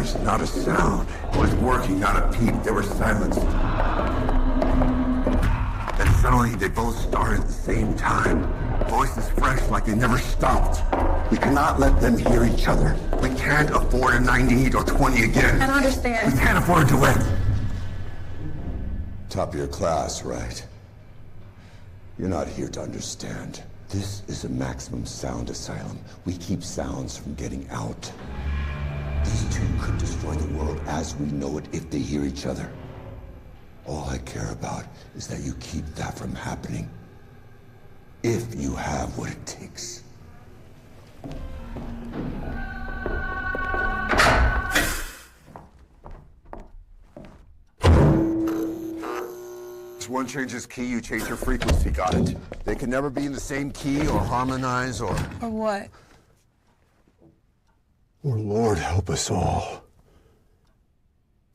ears, not a sound. It was working, not a peep. They were silenced. Then suddenly they both started at the same time. Voices fresh like they never stopped. We cannot let them hear each other. We can't afford a 98 or 20 again. I don't understand. We can't afford to win. Top of your class, right? You're not here to understand. This is a maximum sound asylum. We keep sounds from getting out. These two could destroy the world as we know it if they hear each other. All I care about is that you keep that from happening. If you have what it takes. If one changes key, you change your frequency, got it? They can never be in the same key or harmonize or... Or what? Or Lord help us all.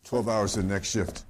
12 hours in next shift.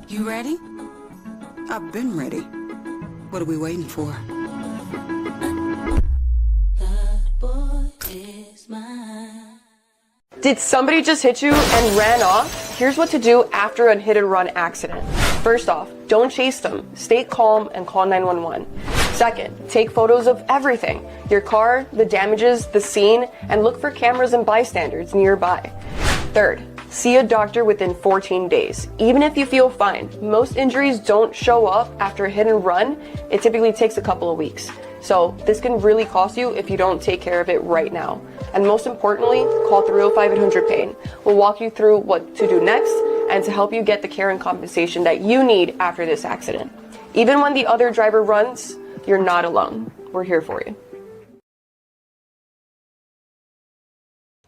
You ready? I've been ready. What are we waiting for? Did somebody just hit you and ran off? Here's what to do after a hit and run accident. First off, don't chase them. Stay calm and call 911. Second, take photos of everything. Your car, the damages, the scene, and look for cameras and bystanders nearby. Third, see a doctor within 14 days. Even if you feel fine, most injuries don't show up after a hit and run. It typically takes a couple of weeks. So this can really cost you if you don't take care of it right now. And most importantly, call 305-800-PAIN. We'll walk you through what to do next and to help you get the care and compensation that you need after this accident. Even when the other driver runs, you're not alone. We're here for you.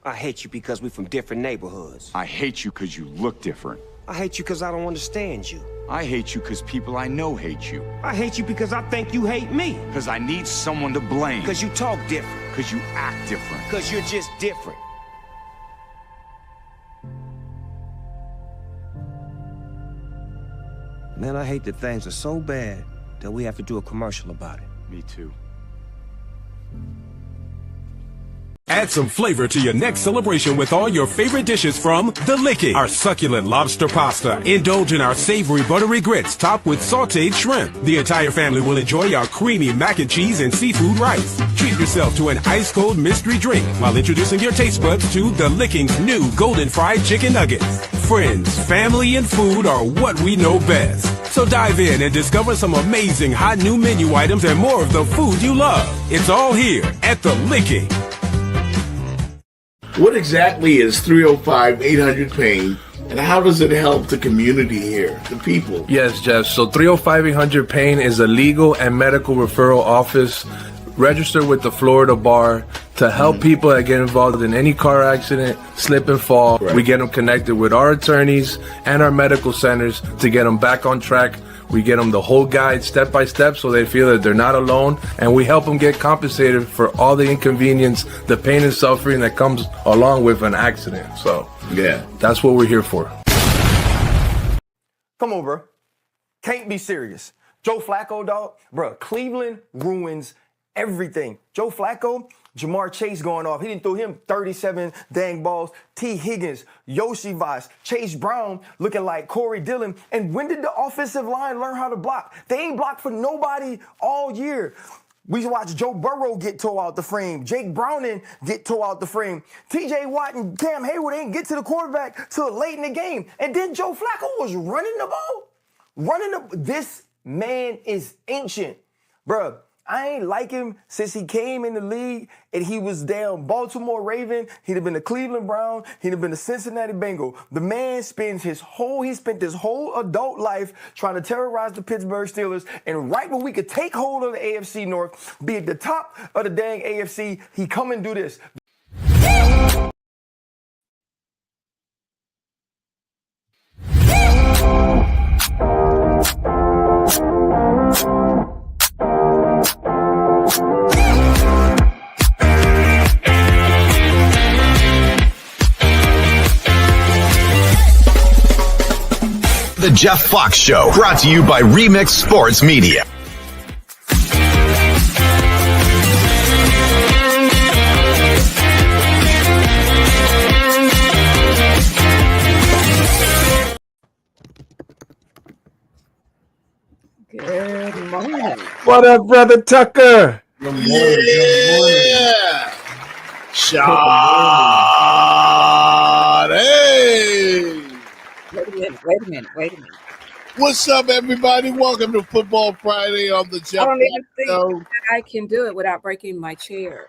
I hate you because we're from different neighborhoods. I hate you because you look different. I hate you because I don't understand you. I hate you because people I know hate you. I hate you because I think you hate me. Because I need someone to blame. Because you talk different. Because you act different. Because you're just different. Man, I hate that things are so bad that we have to do a commercial about it. Me too. Add some flavor to your next celebration with all your favorite dishes from The Licking. Our succulent lobster pasta. Indulge in our savory buttery grits topped with sauteed shrimp. The entire family will enjoy our creamy mac and cheese and seafood rice. Treat yourself to an ice-cold mystery drink while introducing your taste buds to The Licking's new golden fried chicken nuggets. Friends, family, and food are what we know best. So dive in and discover some amazing hot new menu items and more of the food you love. It's all here at The Licking. What exactly is 305-800-PAIN, and how does it help the community here, the people? Yes, Jeff. So 305-800-PAIN is a legal and medical referral office registered with the Florida Bar to help people that get involved in any car accident, slip and fall. Right. We get them connected with our attorneys and our medical centers to get them back on track. We get them the whole guide step by step so they feel that they're not alone, and we help them get compensated for all the inconvenience, the pain and suffering that comes along with an accident. So yeah, that's what we're here for. Come on, bro. Can't be serious. Joe Flacco, dog. Bro, Cleveland ruins everything. Joe Flacco, Jamar Chase going off. He didn't throw him 37 dang balls. T. Higgins, Yoshi Vaz, Chase Brown looking like Corey Dillon. And when did the offensive line learn how to block? They ain't blocked for nobody all year. We watched Joe Burrow get tore out the frame. Jake Browning get tore out the frame. T.J. Watt and Cam Hayward ain't get to the quarterback till late in the game. And then Joe Flacco was running the ball. This man is ancient. Bruh, I ain't like him since he came in the league and he was down Baltimore Raven. He'd have been a Cleveland Brown. He'd have been a Cincinnati Bengal. The man spent his whole adult life trying to terrorize the Pittsburgh Steelers. And right when we could take hold of the AFC North, be at the top of the dang AFC, he come and do this. The Jeff Fox Show, brought to you by Remix Sports Media. Good morning. What up, brother Tucker? Good morning. Good morning. Shot. Hey. Wait a minute. What's up, everybody? Welcome to Football Friday on the Jeff I don't even Show. think I can do it without breaking my chair.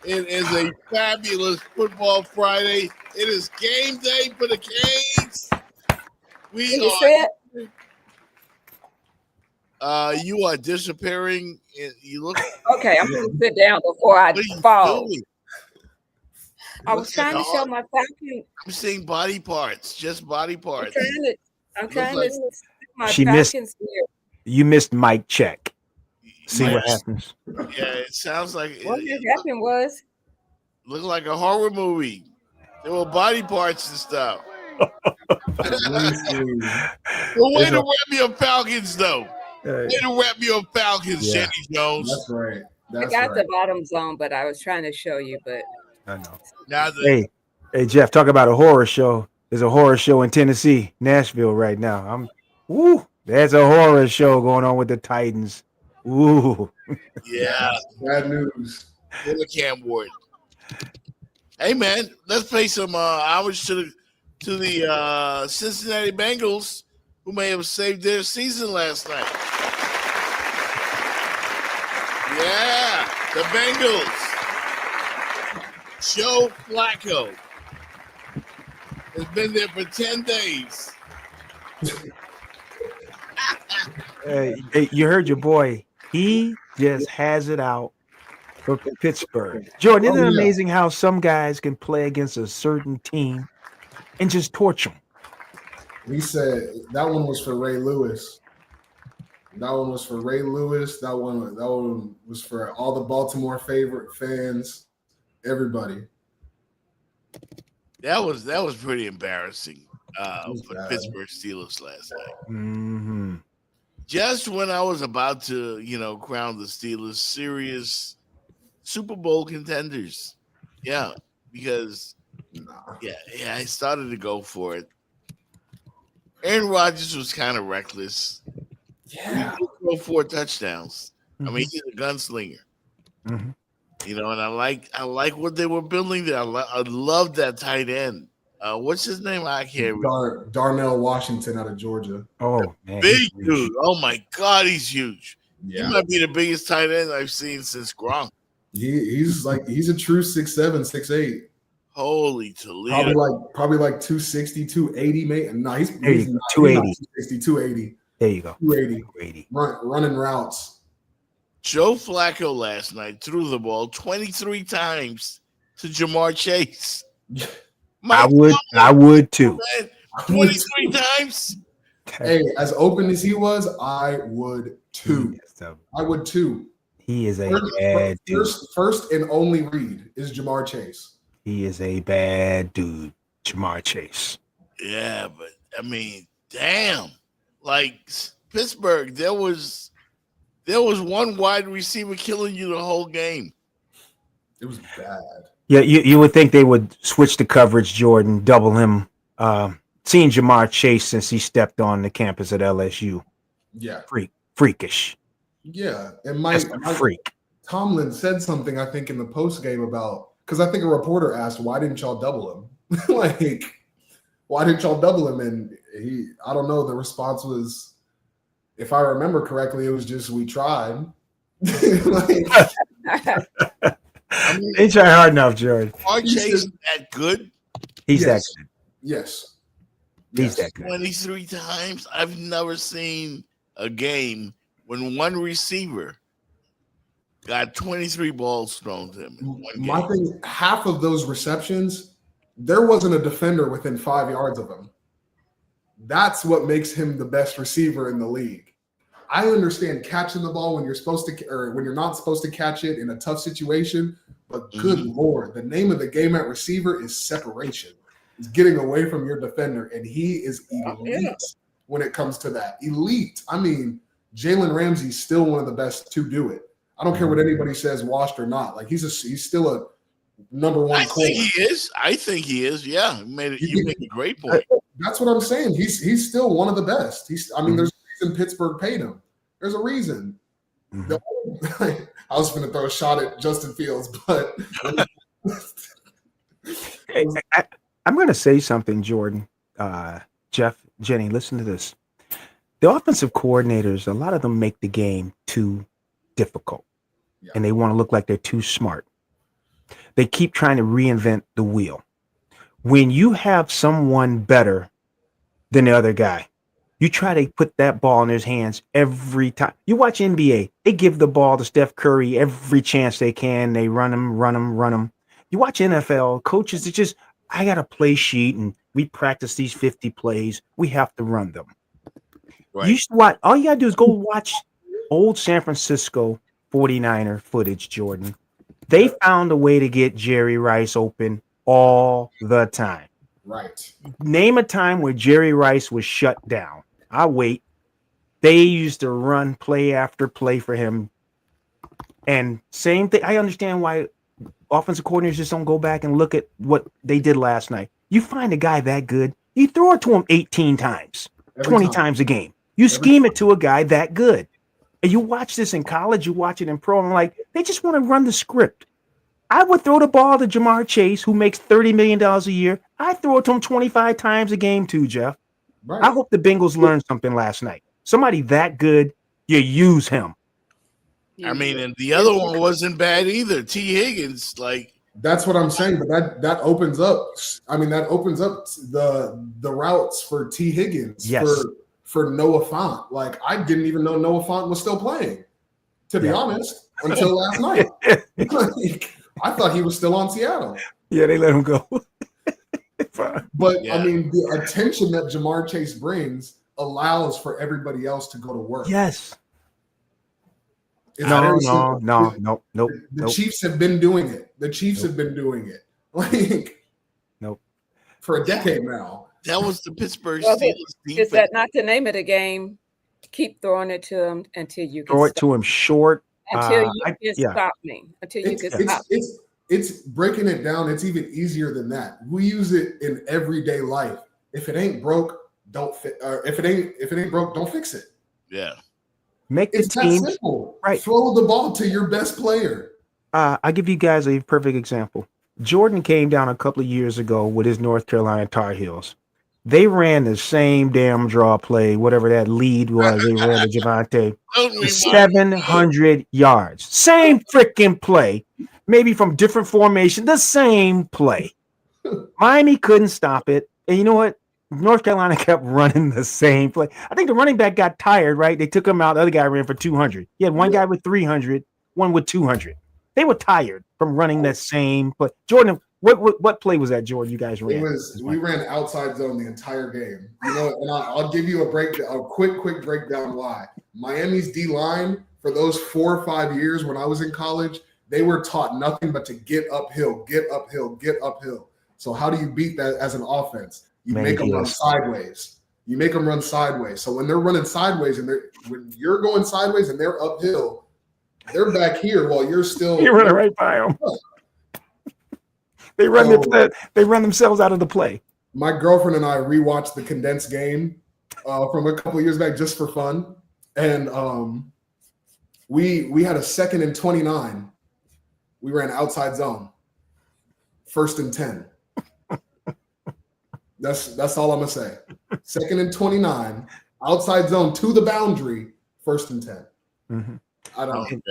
It is a fabulous Football Friday. It is game day for the Canes. You said? You are disappearing. You look Okay, I'm going to sit down before I fall. doing? I was trying to show my falcon. I'm seeing body parts, just body parts. I'm trying to stick my She falcon's ear. You missed mic check. See what happens. Yeah, it sounds like What had happened was looked like a horror movie. There were body parts and stuff. Well, way to wrap me up Falcons, though. Way to wrap me up Falcons, Jenny Jones. That's right. I got the bottom zone, but I was trying to show you. But I know. Now Hey, Jeff, talk about a horror show. There's a horror show in Tennessee, Nashville, right now. There's a horror show going on with the Titans. Ooh. Yeah. Bad news. For the Cam Ward. Hey man, let's pay some homage to the Cincinnati Bengals, who may have saved their season last night. Yeah, the Bengals. Joe Flacco has been there for 10 days. Hey, you heard your boy. He just has it out for Pittsburgh. Jordan, isn't it amazing how some guys can play against a certain team and just torch them? He said that one was for Ray Lewis. That one was for Ray Lewis. That one was for all the Baltimore favorite fans, everybody. That was pretty embarrassing for the Pittsburgh Steelers last night. Mm-hmm. Just when I was about to, crown the Steelers serious Super Bowl contenders. Yeah, because I started to go for it. Aaron Rodgers was kind of reckless. Yeah. He threw 4 touchdowns. Mm-hmm. I mean, he's a gunslinger. Mm-hmm. And I like what they were building there. I love that tight end. What's his name? I can't remember. Darnell Washington out of Georgia. Oh, man. Big dude. Oh, my God, he's huge. Yeah. He might be the biggest tight end I've seen since Gronk. He's a true 6'7", 6'8". Holy Toledo. Probably like 260, 280, mate. No, he's 280. 260, 280. There you go. 280. Running routes. Joe Flacco last night threw the ball 23 times to Jamar Chase. I would too. Man, 23 times. Hey, as open as he was, I would too. I would too. He is a bad dude. First and only read is Jamar Chase. He is a bad dude, Jamar Chase. Yeah, but I mean, damn. Like Pittsburgh, there was one wide receiver killing you the whole game. It was bad. Yeah, you would think they would switch the coverage, Jordan, double him. Seeing Jamar Chase since he stepped on the campus at LSU. Yeah. Freakish. Yeah. And Mike Tomlin said something, I think, in the post game about, because I think a reporter asked, why didn't y'all double him? Why didn't y'all double him? And I don't know. The response was, if I remember correctly, it was just, we tried. I mean, They try hard enough, Jordan. Jamar Chase that good? He's Yes. that good. Yes. He's that good. 23 times. I've never seen a game when one receiver got 23 balls thrown to him in one game. My thing, half of those receptions, there wasn't a defender within 5 yards of him. That's what makes him the best receiver in the league. I understand catching the ball when you're supposed to, or when you're not supposed to catch it in a tough situation, but good Lord, the name of the game at receiver is separation. It's getting away from your defender, and he is elite when it comes to that. Elite. I mean, Jalen Ramsey's still one of the best to do it. I don't care what anybody says, washed or not. Like he's still a number one. I think he is. I think he is. Yeah, you make a great point. That's what I'm saying. He's still one of the best. There's a reason Pittsburgh paid him. There's a reason. I was going to throw a shot at Justin Fields, but I'm going to say something, Jordan, Jeff, Jenny. Listen to this. The offensive coordinators, a lot of them make the game too difficult, and they want to look like they're too smart. They keep trying to reinvent the wheel. When you have someone better than the other guy, you try to put that ball in his hands every time. You watch NBA, they give the ball to Steph Curry every chance they can. They run him. You watch NFL, coaches, it's just, I got a play sheet and we practice these 50 plays. We have to run them. Right. You should watch, all you got to do is go watch old San Francisco 49er footage, Jordan. They found a way to get Jerry Rice open all the time. Right. Name a time where Jerry Rice was shut down. I'll wait. They used to run play after play for him. And same thing. I understand why offensive coordinators just don't go back and look at what they did last night. You find a guy that good, you throw it to him 18 times, 20 times a game. You scheme it to a guy that good. And you watch this in college, you watch it in pro, and like, they just want to run the script. I would throw the ball to Jamar Chase, who makes $30 million a year. I throw it to him 25 times a game too, Jeff. Right. I hope the Bengals learned something last night. Somebody that good, you use him. I mean, and the other one wasn't bad either. T. Higgins, like, that's what I'm saying. But that opens up. I mean, that opens up the routes for T. Higgins. Yes. For Noah Fant. Like, I didn't even know Noah Fant was still playing, to be honest, until last night. Like, I thought he was still on Seattle. Yeah, they let him go. But I mean, the attention that Jamar Chase brings allows for everybody else to go to work. Yes. No. The Chiefs have been doing it. The Chiefs have been doing it. Like, for a decade now. That was the Pittsburgh Well, Steelers defense. is that not the name of the game? Keep throwing it to him until you can throw it to him short. Until you can stop me. Until you can stop me. It's breaking it down. It's even easier than that. We use it in everyday life. If it ain't broke, don't fix. If it ain't broke, don't fix it. Yeah. Make the It's team that simple. right. Throw the ball to your best player. I'll give you guys a perfect example. Jordan came down a couple of years ago with his North Carolina Tar Heels. They ran the same damn draw play, whatever that lead was. They ran to Javante. 700 yards. Same freaking play. Maybe from different formation. The same play. Miami couldn't stop it. And you know what? North Carolina kept running the same play. I think the running back got tired, right? They took him out. The other guy ran for 200. He had one guy with 300, one with 200. They were tired from running that same play. Jordan, what play was that, Jordan? You guys ran? We ran outside zone the entire game. You know, and I'll give you a quick breakdown why. Miami's D line for those 4 or 5 years when I was in college, they were taught nothing but to get uphill. So how do you beat that as an offense? You make them run sideways. So when they're running sideways and when you're going sideways and they're uphill, they're back here while you're still. You're running right by them. They run themselves out of the play. My girlfriend and I rewatched the condensed game from a couple of years back just for fun, and we had a 2nd and 29. We ran outside zone, 1st and 10. That's all I'm gonna say. 2nd and 29, outside zone to the boundary, 1st and 10. Mm-hmm. I don't.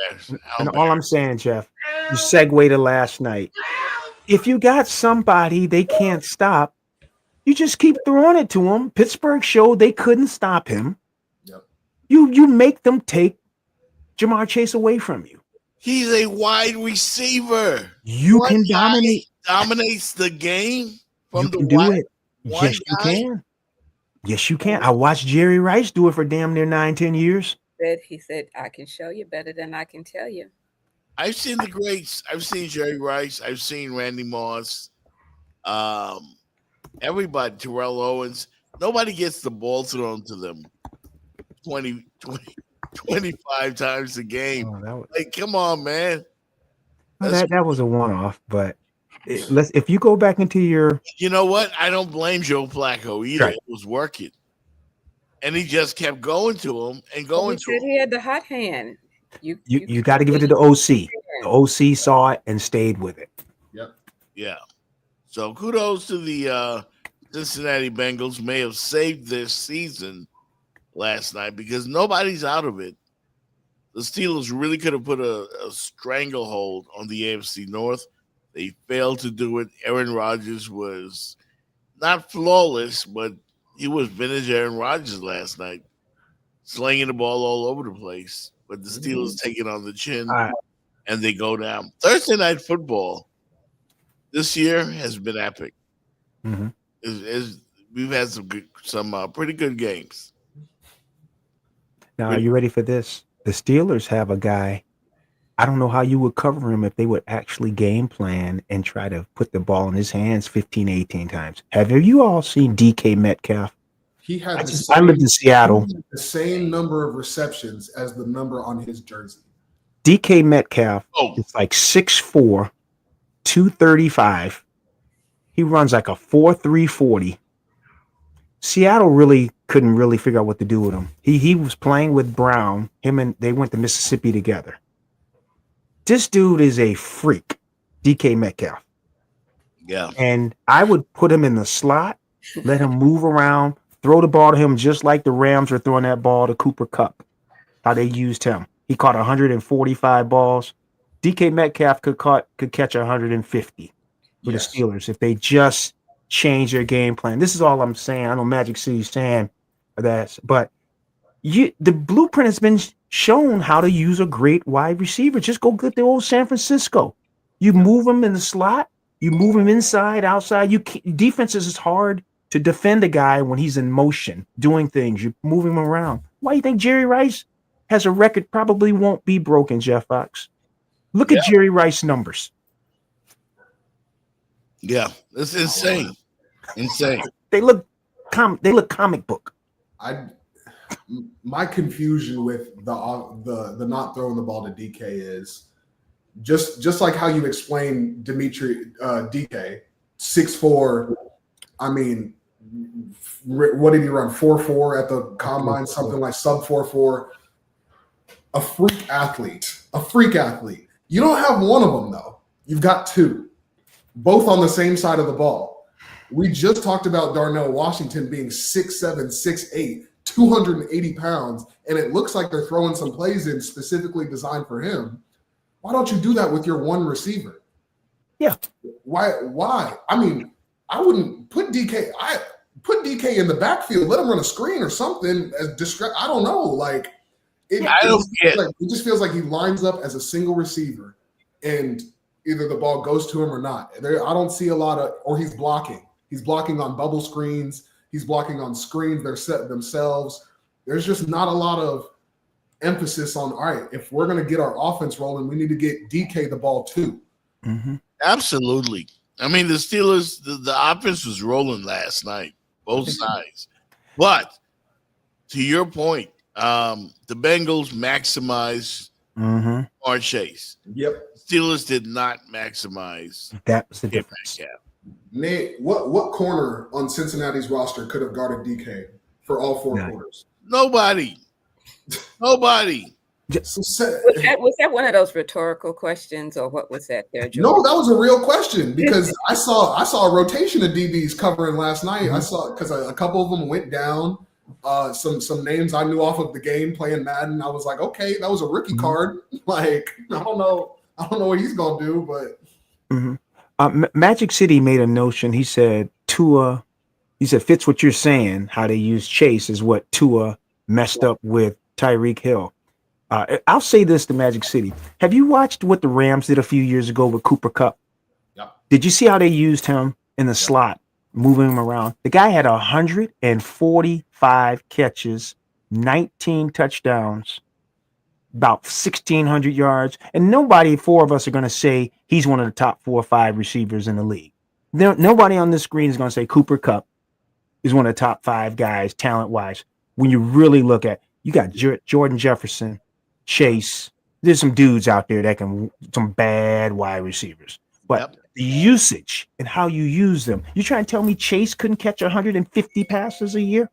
And all I'm saying, Jeff, you segue to last night. If you got somebody they can't stop, you just keep throwing it to them. Pittsburgh showed they couldn't stop him. Yep. You make them take Jamar Chase away from you. He's a wide receiver. You One can guy dominate. dominates the game from You the can do wide. it. One Yes, you guy? can. Yes, you can. I watched Jerry Rice do it for damn near 9-10 years. He said, I can show you better than I can tell you. I've seen the greats. I've seen Jerry Rice. I've seen Randy Moss. Everybody, Terrell Owens. Nobody gets the ball thrown to them 25 times a game. Like, come on, man. That was a one-off, but if you go back into your, You know what? I don't blame Joe Flacco either. Right. It was working. And he just kept going to him and going He to him. said he had the hot hand. you got to give it to the OC. The OC saw it and stayed with it. Yep. Yeah. So kudos to the Cincinnati Bengals. May have saved their season last night because nobody's out of it. The Steelers really could have put a stranglehold on the AFC North. They failed to do it. Aaron Rodgers was not flawless, but he was vintage Aaron Rodgers last night, slinging the ball all over the place. But the Steelers take it on the chin, and they go down. Thursday Night Football this year has been epic. Mm-hmm. We've had some pretty good games. Now, are you ready for this? The Steelers have a guy. I don't know how you would cover him if they would actually game plan and try to put the ball in his hands 15, 18 times. Have you all seen DK Metcalf? He had I lived in Seattle. The same number of receptions as the number on his jersey. DK Metcalf is like 6'4", 235. He runs like a 4.3 40. Seattle really couldn't really figure out what to do with him. He was playing with Brown. They went to Mississippi together. This dude is a freak, DK Metcalf. Yeah. And I would put him in the slot, let him move around, throw the ball to him just like the Rams were throwing that ball to Cooper Kupp, how they used him. He caught 145 balls. DK Metcalf could catch 150 for the Steelers if they just change their game plan. This is all I'm saying. I know Magic City's saying that, but the blueprint has been shown how to use a great wide receiver. Just go get the old San Francisco. You move him in the slot. You move him inside, outside. Defenses is hard to defend a guy when he's in motion, doing things. You move him around. Why do you think Jerry Rice has a record probably won't be broken, Jeff Fox? Look at Jerry Rice numbers. Yeah, it's insane. Insane. They look comic book. My confusion with the not throwing the ball to DK is just like how you explained DK 6'4". I mean, what did he run? 4.4 at the combine, something like sub 4.4. A freak athlete. You don't have one of them though. You've got two, both on the same side of the ball. We just talked about Darnell Washington being 6'7", 6'8". 280 pounds, and it looks like they're throwing some plays in specifically designed for him. Why don't you do that with your one receiver? Yeah. Why? I mean, I wouldn't put DK. I put DK in the backfield. Let him run a screen or something. I don't know. Like it just feels like he lines up as a single receiver, and either the ball goes to him or not. I don't see a lot of, or he's blocking. He's blocking on bubble screens. He's blocking on screens. They're set themselves. There's just not a lot of emphasis on, all right, if we're going to get our offense rolling, we need to get DK the ball too. Mm-hmm. Absolutely. I mean, the Steelers, the offense was rolling last night, both sides. But to your point, the Bengals maximized our chase. Yep. Steelers did not maximize. That was the difference. Nate, what corner on Cincinnati's roster could have guarded DK for all four quarters? Nobody. Was that one of those rhetorical questions, or what was that there, George? No, that was a real question because I saw a rotation of DBs covering last night. I saw because a couple of them went down. some names I knew off of the game playing Madden. I was like, okay, that was a rookie card. Like, I don't know what he's gonna do, but Magic City made a notion. He said Tua. He said fits what you're saying. How they use Chase is what Tua messed up with Tyreek Hill. I'll say this to Magic City. Have you watched what the Rams did a few years ago with Cooper Kupp? Yep. Did you see how they used him in the slot, moving him around? The guy had 145 catches, 19 touchdowns, about 1,600 yards, and four of us are going to say he's one of the top 4 or 5 receivers in the league. Nobody on this screen is going to say Cooper Kupp is one of the top 5 guys talent-wise. When you really look at, you got Jordan Jefferson, Chase. There's some dudes out there that can some bad wide receivers, but the usage and how you use them. You trying to tell me Chase couldn't catch 150 passes a year?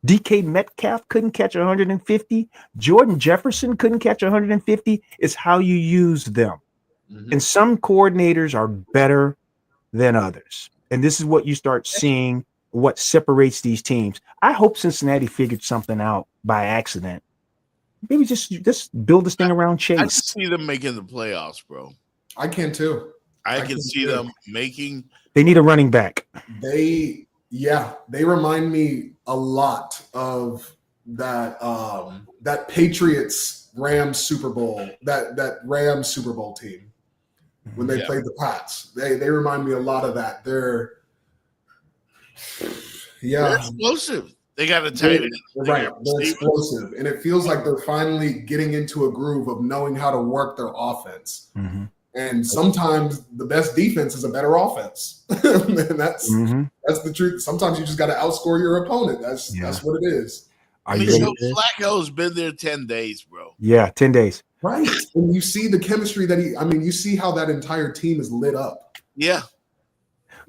DK Metcalf couldn't catch 150. Jordan Jefferson couldn't catch 150. It's how you use them. And some coordinators are better than others. And this is what you start seeing, what separates these teams. I hope Cincinnati figured something out by accident. Maybe just build this thing around Chase. I can see them making the playoffs, bro. I can too. I can see them making. They need a running back. They remind me a lot of that Patriots Rams Super Bowl, that Rams Super Bowl team when they played the Pats. They remind me a lot of that. They're explosive. They got a tight end. Right. They're explosive. And it feels like they're finally getting into a groove of knowing how to work their offense. And sometimes the best defense is a better offense. And that's the truth. Sometimes you just got to outscore your opponent. That's what it is. Flacco's been there 10 days, bro. Yeah, 10 days. Right. And you see the chemistry you see how that entire team is lit up. Yeah.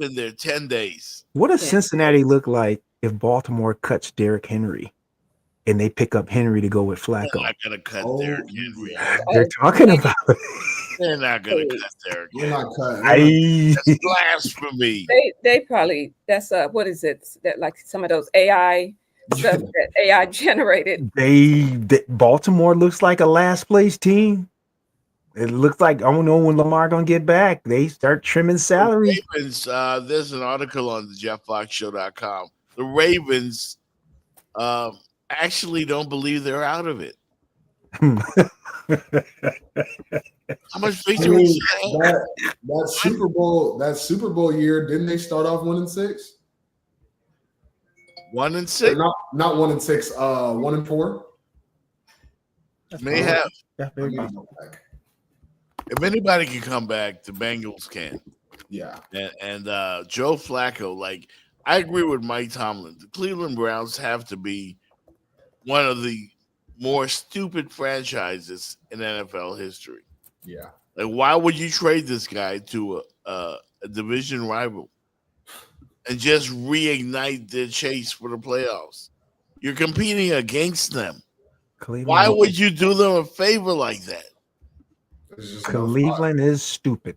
Been there 10 days. What does Cincinnati look like if Baltimore cuts Derrick Henry and they pick up Henry to go with Flacco? They're not going to cut Derrick Henry. They're talking about it. They're not going to cut Derrick Henry. They're not cutting. That's blasphemy. They probably, that's what is it? That like some of those AI stuff that AI generated. Baltimore looks like a last place team. It looks like, I don't know when Lamar gonna get back. They start trimming salary. Ravens, there's an article on the JeffFoxShow.com. The Ravens actually don't believe they're out of it. How much victory? That Super Bowl year, didn't they start off 1-6? 1-6? Not 1-6. 1-4. May have. If anybody can come back, the Bengals can. Yeah. And Joe Flacco, like, I agree with Mike Tomlin. The Cleveland Browns have to be one of the more stupid franchises in NFL history. Yeah. Like, why would you trade this guy to a division rival and just reignite their chase for the playoffs? You're competing against them. Why would you do them a favor like that? Cleveland is stupid.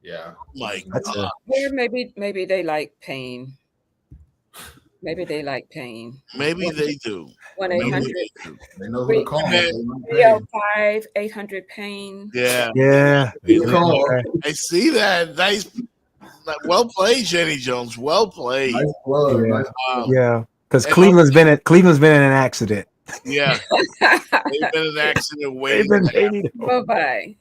Yeah. Like, Or maybe they like pain. Maybe they like pain. Maybe they do. 1-800. They know who to call. 305-800 pain. Yeah. Yeah. I see that. Nice. Well played, Jenny Jones. Well played. Nice plug. Yeah. Because Cleveland's been in an accident. Yeah. They've been in an accident waiting. Bye-bye.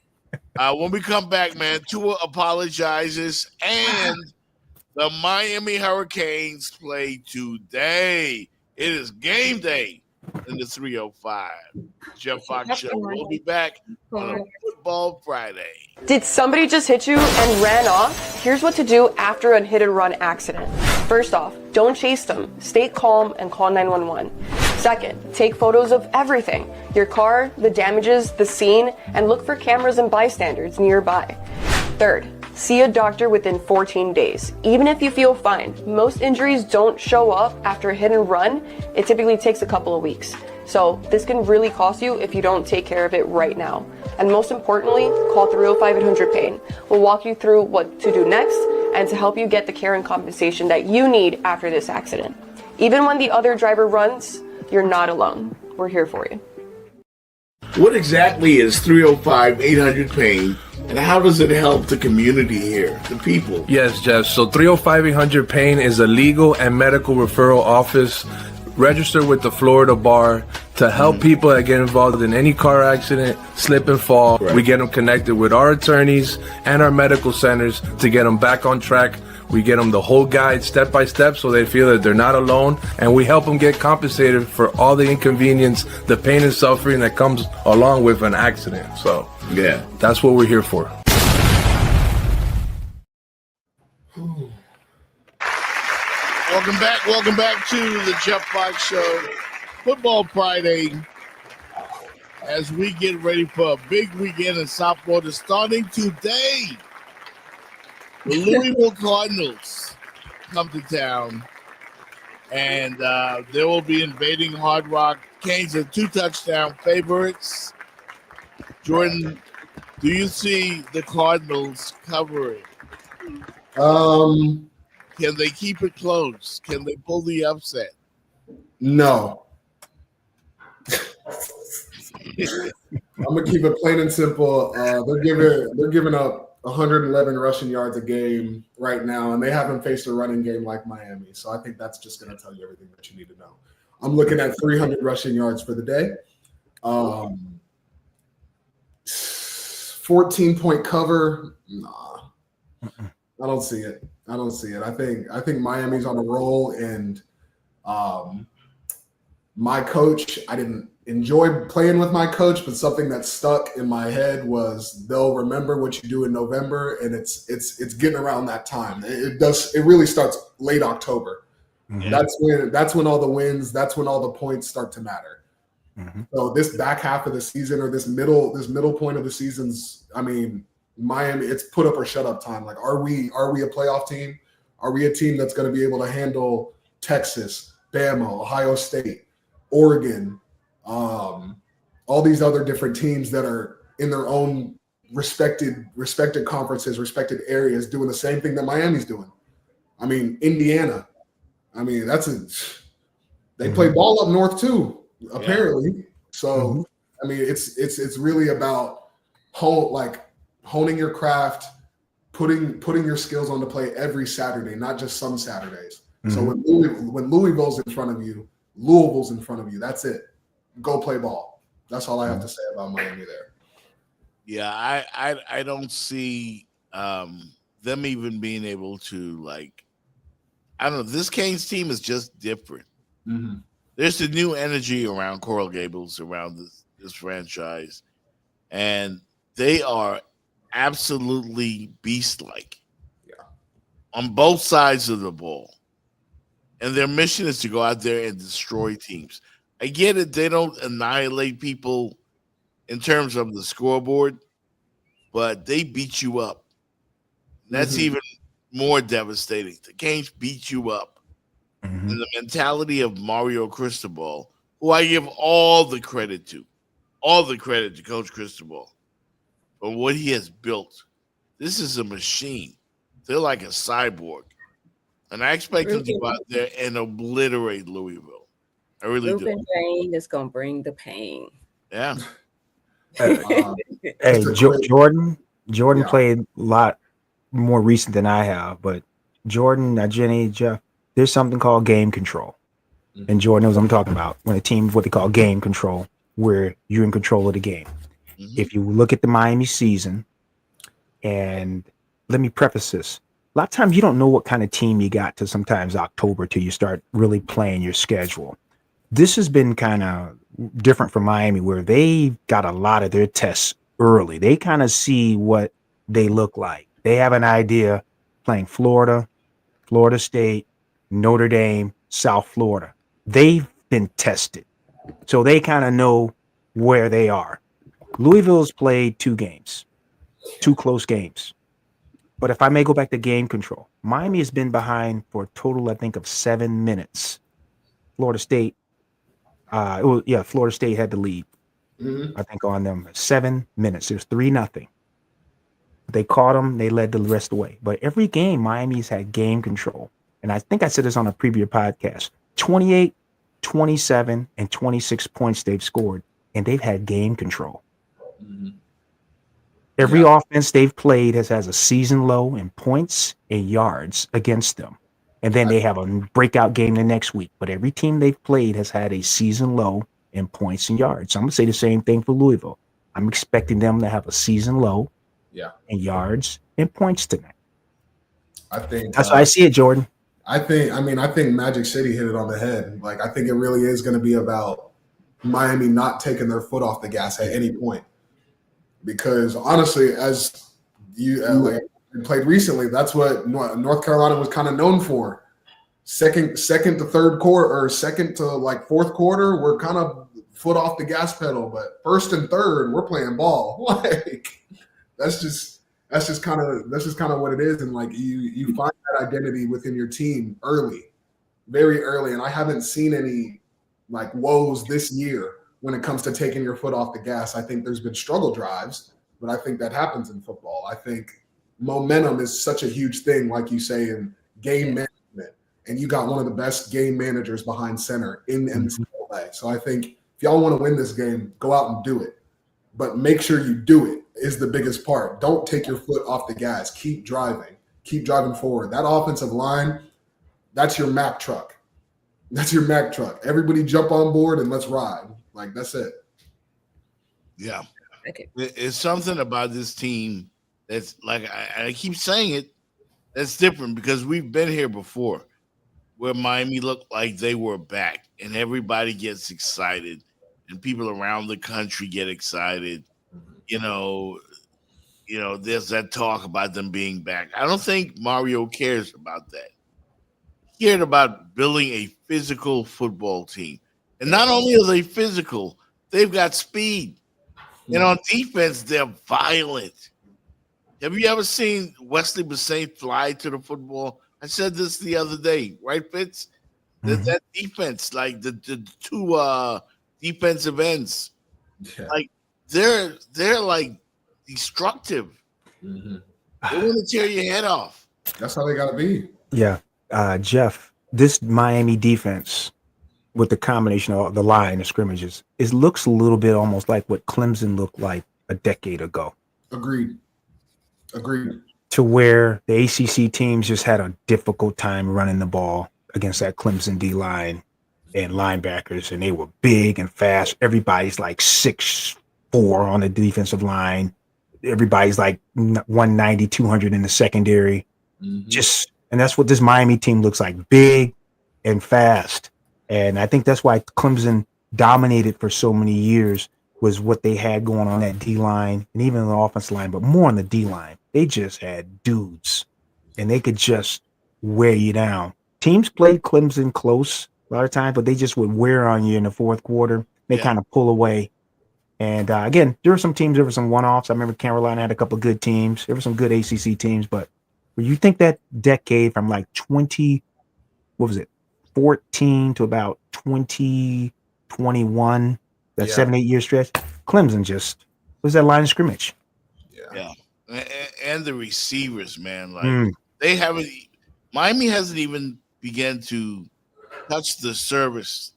When we come back, man, Tua apologizes and the Miami Hurricanes play today. It is game day in the 305. Jeff Fox Show. We'll be back on a Football Friday. Did somebody just hit you and ran off? Here's what to do after a hit and run accident. First off, don't chase them. Stay calm and call 911. Second, take photos of everything. Your car, the damages, the scene, and look for cameras and bystanders nearby. Third, see a doctor within 14 days. Even if you feel fine, most injuries don't show up after a hit and run. It typically takes a couple of weeks. So this can really cost you if you don't take care of it right now. And most importantly, call 305-800-PAIN. We'll walk you through what to do next and to help you get the care and compensation that you need after this accident. Even when the other driver runs, you're not alone. We're here for you. What exactly is 305-800-PAIN, and how does it help the community here, the people? Yes, Jeff. So 305-800-PAIN is a legal and medical referral office registered with the Florida Bar to help people that get involved in any car accident, slip and fall. Right. We get them connected with our attorneys and our medical centers to get them back on track. We get them the whole guide step by step so they feel that they're not alone, and we help them get compensated for all the inconvenience, the pain and suffering that comes along with an accident. So yeah, that's what we're here for. Welcome back to the Jeff Fox Show. Football Friday, as we get ready for a big weekend in South Florida starting today. The Louisville Cardinals come to town, and they will be invading Hard Rock. Canes are 2-touchdown favorites. Jordan, do you see the Cardinals covering? Can they keep it close? Can they pull the upset? No. I'm gonna keep it plain and simple. They're giving up 111 rushing yards a game right now, and they haven't faced a running game like Miami. So I think that's just gonna tell you everything that you need to know. I'm looking at 300 rushing yards for the day. 14-point cover. Nah, I don't see it. I think Miami's on a roll, and my coach, I didn't enjoy playing with my coach, but something that stuck in my head was they'll remember what you do in November, and it's getting around that time. It really starts late October. Mm-hmm. That's when all the wins, that's when all the points start to matter. Mm-hmm. So this back half of the season, or this middle point of the season's, I mean, Miami, it's put up or shut up time. Like, are we a playoff team? Are we a team that's going to be able to handle Texas, Bama, Ohio State, Oregon, all these other different teams that are in their own respected conferences, respected areas, doing the same thing that Miami's doing? I mean, Indiana. I mean, they play ball up north too, apparently. Yeah. So, I mean, it's really about honing your craft, putting your skills on display every Saturday, not just some Saturdays. Mm-hmm. So when Louisville's in front of you, Louisville's in front of you. That's it. Go play ball. That's all I have to say about Miami there. Yeah, I don't see them even being able to, I don't know. This Canes team is just different. Mm-hmm. There's a new energy around Coral Gables, around this franchise, and they are absolutely beast-like on both sides of the ball. And their mission is to go out there and destroy teams. I get it. They don't annihilate people in terms of the scoreboard, but they beat you up. That's even more devastating. The Canes beat you up. Mm-hmm. And the mentality of Mario Cristobal, who I give all the credit to Coach Cristobal for what he has built. This is a machine. They're like a cyborg. And I expect them to go out there and obliterate Louisville. I really do. Ruben Payne is going to bring the pain. Yeah. Jordan played a lot more recent than I have, but Jordan, Jenny, Jeff, there's something called game control. Mm-hmm. And Jordan knows what I'm talking about. When a team, what they call game control, where you're in control of the game. Mm-hmm. If you look at the Miami season, and let me preface this. A lot of times you don't know what kind of team you got till sometimes October till you start really playing your schedule. This has been kind of different for Miami, where they got a lot of their tests early. They kind of see what they look like. They have an idea playing Florida, Florida State, Notre Dame, South Florida. They've been tested. So they kind of know where they are. Louisville's played 2 games, 2 close games. But if I may go back to game control, Miami has been behind for a total, I think, of 7 minutes. Florida State, Florida State had the lead. I think on them 7 minutes. There's 3-0. They caught them. They led the rest away. But every game, Miami's had game control. And I think I said this on a previous podcast. 28 27 and 26 points they've scored, and they've had game control. Every offense they've played has a season low in points and yards against them. And then they have a breakout game the next week. But every team they've played has had a season low in points and yards. So I'm going to say the same thing for Louisville. I'm expecting them to have a season low in yards and points tonight. I think that's how I see it, Jordan. I think Magic City hit it on the head. Like, I think it really is going to be about Miami not taking their foot off the gas at any point. Because honestly, as you played recently, that's what North Carolina was kind of known for. Second to third quarter, or second to like fourth quarter, we're kind of foot off the gas pedal. But first and third, we're playing ball. Like, that's just kind of what it is. And like you find that identity within your team early, very early. And I haven't seen any like woes this year when it comes to taking your foot off the gas. I think there's been struggle drives, but I think that happens in football. I think momentum is such a huge thing, like you say, in game management. And you got one of the best game managers behind center in NCAA. So I think if y'all want to win this game, go out and do it. But make sure you do it is the biggest part. Don't take your foot off the gas. Keep driving. Keep driving forward. That offensive line, that's your Mack truck. That's your Mack truck. Everybody jump on board and let's ride. Like, that's it. Yeah. It's something about this team that's like, I keep saying it, that's different because we've been here before where Miami looked like they were back and everybody gets excited and people around the country get excited. You know, there's that talk about them being back. I don't think Mario cares about that. He cared about building a physical football team. And not only are they physical, they've got speed. And on defense, they're violent. Have you ever seen Wesley Bissett fly to the football? I said this the other day, right, Fitz? That defense, like the two defensive ends, like they're like destructive. They want to tear your head off. That's how they got to be. Yeah. Jeff, this Miami defense with the combination of the line and scrimmages, it looks a little bit almost like what Clemson looked like a decade ago. Agreed. To where the ACC teams just had a difficult time running the ball against that Clemson D line and linebackers, and they were big and fast. Everybody's like 6'4" on the defensive line. Everybody's like 190, 200 in the secondary. And that's what this Miami team looks like, big and fast. And I think that's why Clemson dominated for so many years, was what they had going on that D-line and even the offensive line, but more on the D-line. They just had dudes, and they could just wear you down. Teams played Clemson close a lot of times, but they just would wear on you in the fourth quarter. They kind of pull away. And again, there were some teams, there were some one-offs. I remember Carolina had a couple of good teams. There were some good ACC teams, but when you think that decade from like 14 to about 2021, that 7-8 year stretch, Clemson just was that line of scrimmage. Yeah. And the receivers, man, like they haven't. Miami hasn't even begun to touch the surface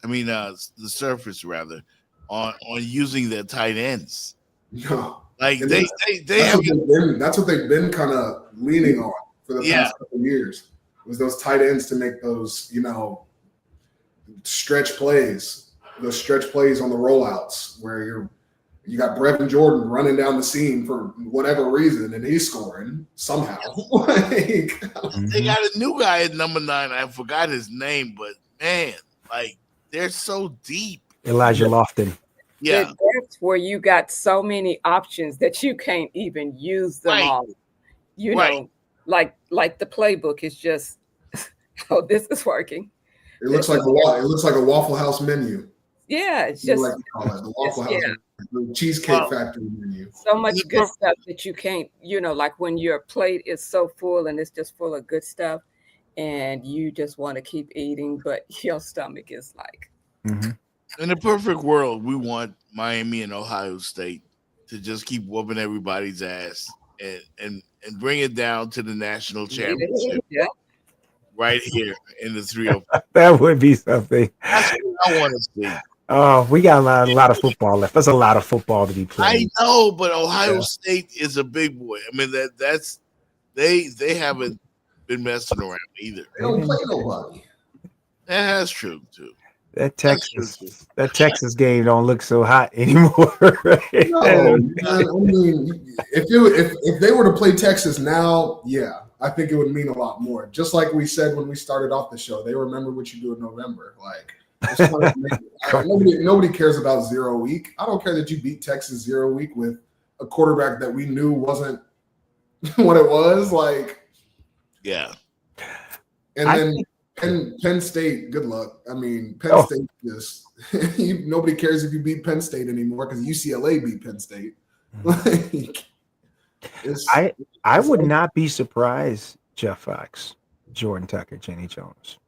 rather on using their tight ends. No. Like And they that's what they've been kind of leaning on for the past couple of years, was those tight ends to make those, stretch plays, on the rollouts where you got Brevin Jordan running down the seam for whatever reason and he's scoring somehow. They got a new guy at number 9. I forgot his name, but man, like they're so deep. Elijah Lofton. Yeah. That's where you got so many options that you can't even use them all. You know, like the playbook is just, oh, this is working. It looks like a Waffle House menu. Yeah, it's just like to call it, the Waffle House, the Cheesecake Factory menu. So much good stuff that you can't, like when your plate is so full and it's just full of good stuff, and you just want to keep eating, but your stomach is like. In a perfect world, we want Miami and Ohio State to just keep whooping everybody's ass and bring it down to the national championship. right here in the 305. That would be something. That's what I want to see. Oh, we got a lot of football left. There's a lot of football to be I played. know, but Ohio State is a big boy. I mean, that's they haven't been messing around either. They don't play nobody. That's true too. That Texas game don't look so hot anymore. Right? No, man, I mean, if they were to play Texas now, yeah, I think it would mean a lot more. Just like we said when we started off the show, they remember what you do in November. Like, nobody cares about 0 week. I don't care that you beat Texas 0 week with a quarterback that we knew wasn't what it was. Like, yeah. And then Penn State, good luck. I mean, Penn State just nobody cares if you beat Penn State anymore because UCLA beat Penn State. Like, I would not be surprised, Jeff Fox, Jordan Tucker, Jenny Jones.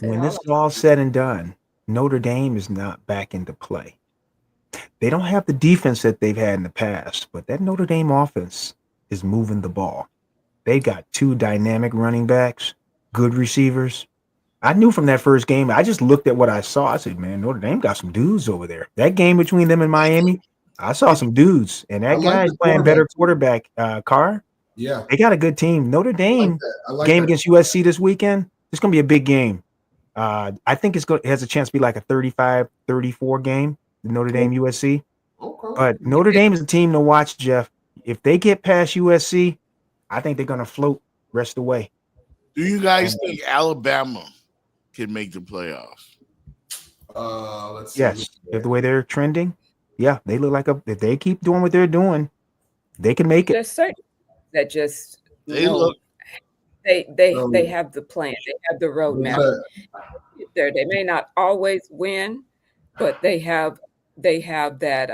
When this is all said and done, Notre Dame is not back into play. They don't have the defense that they've had in the past, but that Notre Dame offense is moving the ball. They got 2 dynamic running backs, good receivers. I knew from that first game, I just looked at what I saw. I said, man, Notre Dame got some dudes over there. That game between them and Miami, I saw some dudes. And that guy's playing better quarterback, Carr. Yeah. They got a good team. Notre Dame game against USC this weekend, it's going to be a big game. I think it has a chance to be like a 35-34 game, the Notre Dame USC. Okay. But Notre Dame is a team to watch, Jeff. If they get past USC, I think they're going to float rest of the way. Do you guys think Alabama can make the playoffs? Let's see. Yes, if the way they're trending, yeah, they look like if they keep doing what they're doing, they can make it. There's certain that just they look. They have the plan. They have the roadmap. They may not always win, but they have that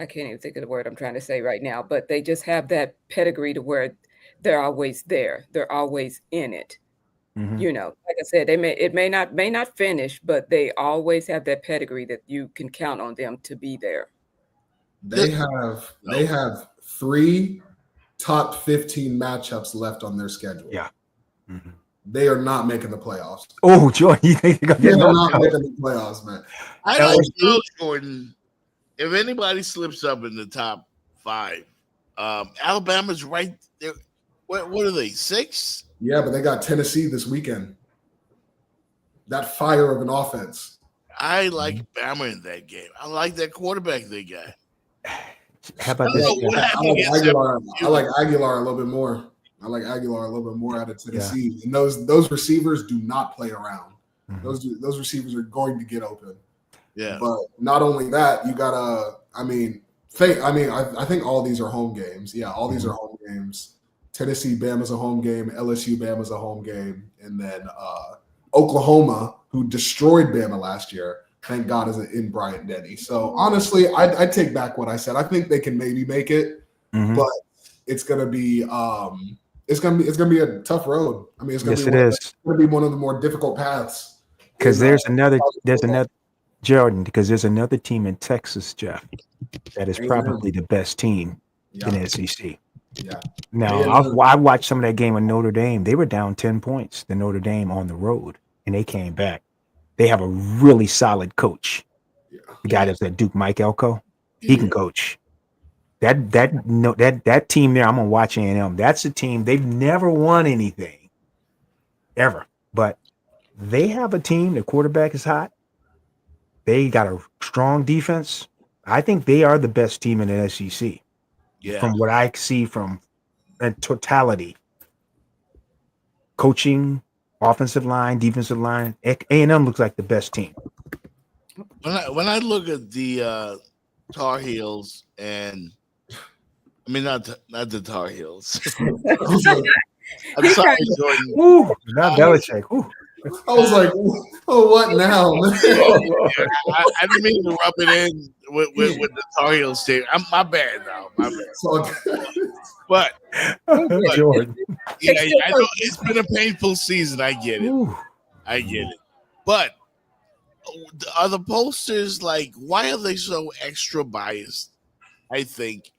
I can't even think of the word I'm trying to say right now, but they just have that pedigree to where they're always there. They're always in it. Mm-hmm. You know, like I said, it may not finish, but they always have that pedigree that you can count on them to be there. They have 3 top 15 matchups left on their schedule. Yeah. Mm-hmm. They are not making the playoffs. Oh, Jordan, you think they're not making the playoffs, man? I don't know, Jordan. If anybody slips up in the top 5, Alabama's right there. What are they, 6? Yeah, but they got Tennessee this weekend. That fire of an offense. I like Bama in that game. I like that quarterback they got. How about this? I like Aguilar a little bit more. I like Aguilar a little bit more out of Tennessee. Yeah. And those receivers do not play around. Mm-hmm. Those receivers are going to get open. Yeah. But not only that, you gotta. I think all these are home games. Yeah, all these are home games. Tennessee, Bama's a home game. LSU, Bama's a home game, and then Oklahoma, who destroyed Bama last year. Thank God isn't in Bryant-Denny. So honestly, I take back what I said. I think they can maybe make it, but it's gonna be it's gonna be a tough road. I mean, it's gonna be one of the more difficult paths. Because there's another Jordan. Because there's another team in Texas, Jeff, that is probably the best team in the SEC. Yeah. Now I watched some of that game with Notre Dame. They were down 10 points to Notre Dame on the road, and they came back. They have a really solid coach. Yeah. The guy that's at Duke, Mike Elko, he can coach. That team there, I'm gonna watch A&M. That's a team, they've never won anything ever, but they have a team. The quarterback is hot. They got a strong defense. I think they are the best team in the SEC. Yeah. From what I see from a totality, coaching, offensive line, defensive line, A&M looks like the best team. When I look at the Tar Heels, and I mean not the Tar Heels. I'm sorry, Jordan. Ooh, not Belichick. Ooh. I was like, "Oh, what now?" I didn't mean to rub it in with the Tar Heels team. My bad, though. My bad. But Jordan. Yeah, I know it's been a painful season. I get it. Ooh. I get it. But are the posters why are they so extra biased? I think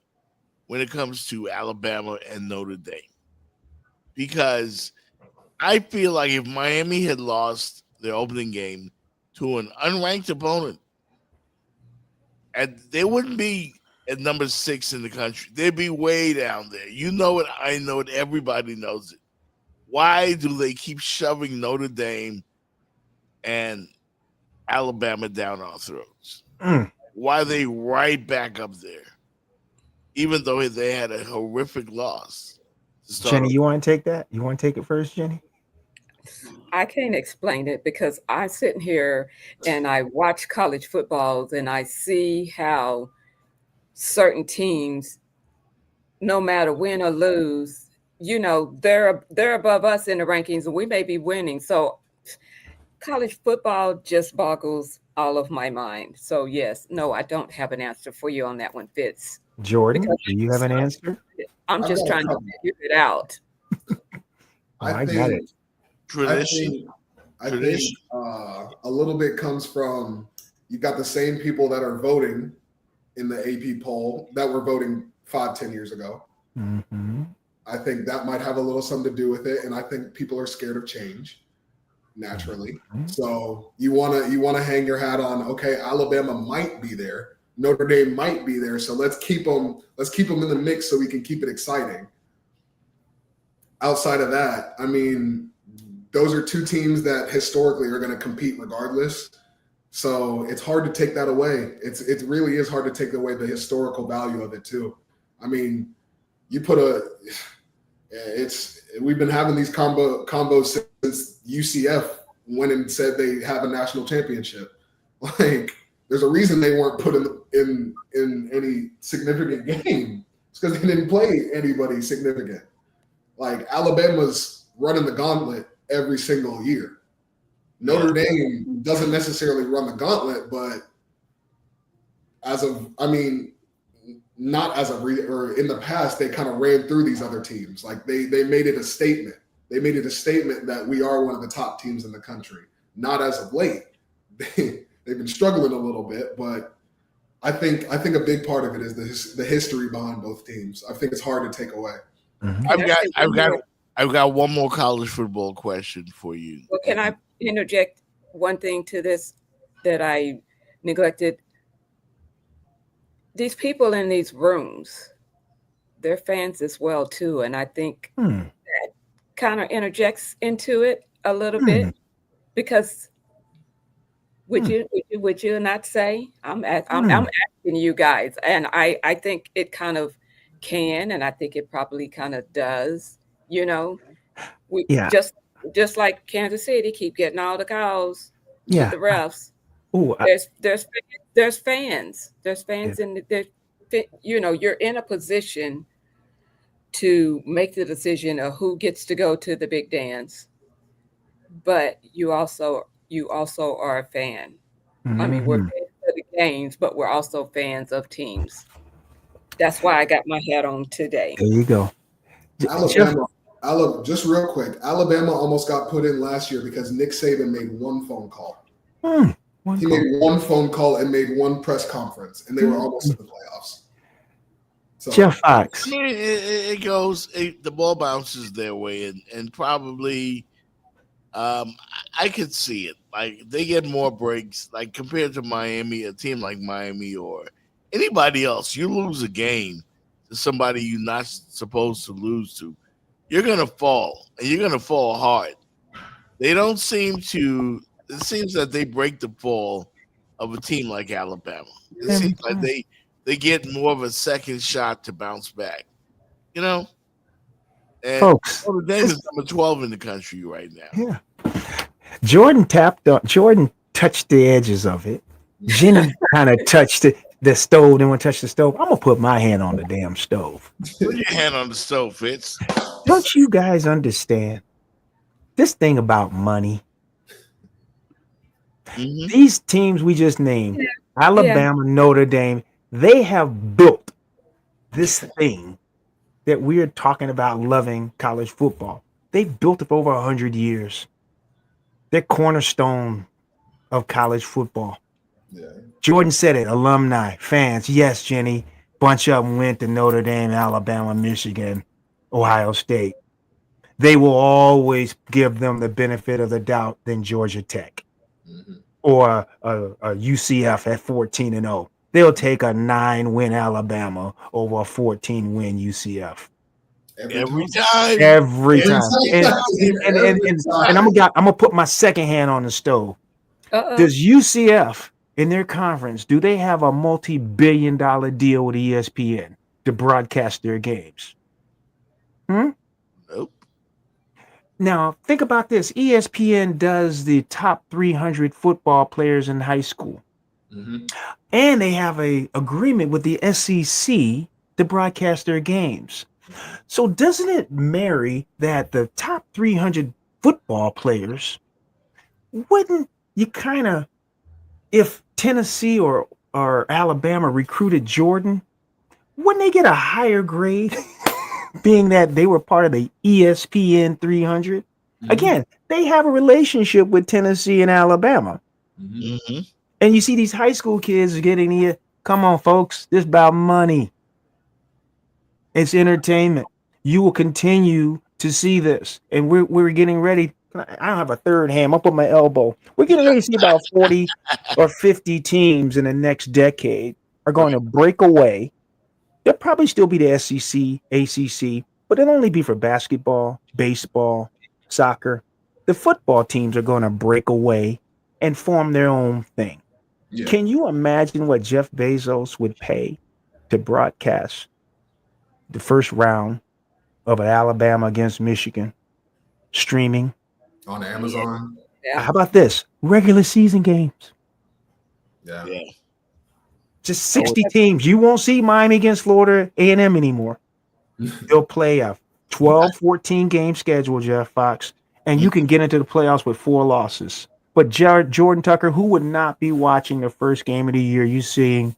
when it comes to Alabama and Notre Dame. Because I feel like if Miami had lost their opening game to an unranked opponent, and they wouldn't be at number 6 in the country. They'd be way down there. You know it. I know it. Everybody knows it. Why do they keep shoving Notre Dame and Alabama down our throats? Why are they right back up there? Even though they had a horrific loss. Jenny, you want to take that? You want to take it first, Jenny? I can't explain it because I sit here and I watch college football and I see how certain teams, no matter win or lose, you know, they're above us in the rankings and we may be winning. So college football just boggles all of my mind. So yes, no, I don't have an answer for you on that one, Fitz. Jordan, do you have an answer? I'm just trying to figure it out. I got it. Tradition. I think a little bit comes from you got the same people that are voting in the AP poll that were voting 5-10 years ago. Mm-hmm. I think that might have a little something to do with it, and I think people are scared of change naturally. Mm-hmm. So you wanna hang your hat on. Okay, Alabama might be there, Notre Dame might be there, so let's keep them in the mix so we can keep it exciting. Outside of that, I mean, those are two teams that historically are going to compete regardless. So it's hard to take that away. It really is hard to take away the historical value of it too. I mean, we've been having these combos since UCF went and said they have a national championship. Like, there's a reason they weren't put in any significant game. It's because they didn't play anybody significant. Like, Alabama's running the gauntlet every single year. Notre Dame doesn't necessarily run the gauntlet, but not as of or in the past, they kind of ran through these other teams. Like they made it a statement. They made it a statement that we are one of the top teams in the country. Not as of late. They've been struggling a little bit, but I think a big part of it is the history behind both teams. I think it's hard to take away. Mm-hmm. I've got one more college football question for you. Well, can I interject one thing to this that I neglected? These people in these rooms, they're fans as well too, and I think that kind of interjects into it a little bit because would you not say? I'm asking you guys, and I think it kind of can, and I think it probably kind of does. You know, we just like Kansas City keep getting all the calls to the refs. There's fans. There's fans, and you're in a position to make the decision of who gets to go to the big dance, but you also are a fan. Mm-hmm. I mean, we're fans of the games, but we're also fans of teams. That's why I got my hat on today. There you go. Alabama, just real quick, Alabama almost got put in last year because Nick Saban made one phone call. He made one phone call and made one press conference, and they were almost in the playoffs. So, Jeff Fox. I mean, it goes. The ball bounces their way, and probably, I could see it. Like they get more breaks, like compared to Miami, a team like Miami or anybody else. You lose a game to somebody you're not supposed to lose to, you're gonna fall, and you're gonna fall hard. They don't seem to. It seems that they break the fall of a team like Alabama. It seems like they get more of a second shot to bounce back. You know, and folks, Notre Dame is number 12 in the country right now. Yeah, Jordan touched the edges of it. Jenny kind of touched the stove. Didn't want to touch the stove. I'm gonna put my hand on the damn stove. Put your hand on the stove, Fitz. Don't you guys understand this thing about money? Mm-hmm. These teams we just named, Alabama, Notre Dame, they have built this thing that we're talking about loving college football. They've built it for over 100 years. They're cornerstone of college football. Yeah. Jordan said it, alumni, fans. Yes, Jenny, bunch of them went to Notre Dame, Alabama, Michigan, Ohio State. They will always give them the benefit of the doubt than Georgia Tech or a UCF at 14-0. They'll take a 9-win Alabama over a 14-win UCF. Every time. Every time. And I'm gonna put my second hand on the stove. Does UCF in their conference, do they have a multi-billion-dollar deal with ESPN to broadcast their games? Nope. Now, think about this. ESPN does the top 300 football players in high school. And they have a agreement with the SEC to broadcast their games. So doesn't it marry that the top 300 football players, wouldn't you kind of, if Tennessee or Alabama recruited Jordan, wouldn't they get a higher grade being that they were part of the ESPN 300? Again, they have a relationship with Tennessee and Alabama. And you see these high school kids getting here. Come on, folks. This is about money. It's entertainment. You will continue to see this. And we're getting ready. I don't have a third hand. I'll put my elbow. We're getting ready to see about 40 or 50 teams in the next decade are going to break away. There'll probably still be the SEC, ACC, but it'll only be for basketball, baseball, soccer. The football teams are going to break away and form their own thing. Can you imagine what Jeff Bezos would pay to broadcast the first round of an Alabama against Michigan streaming on Amazon? How about this? Regular season games. Yeah. Just 60 teams. You won't see Miami against Florida A&M anymore. They'll play a 12, 14 game schedule, Jeff Fox, and you can get into the playoffs with 4 losses. But Jordan Tucker, who would not be watching the first game of the year? You seeing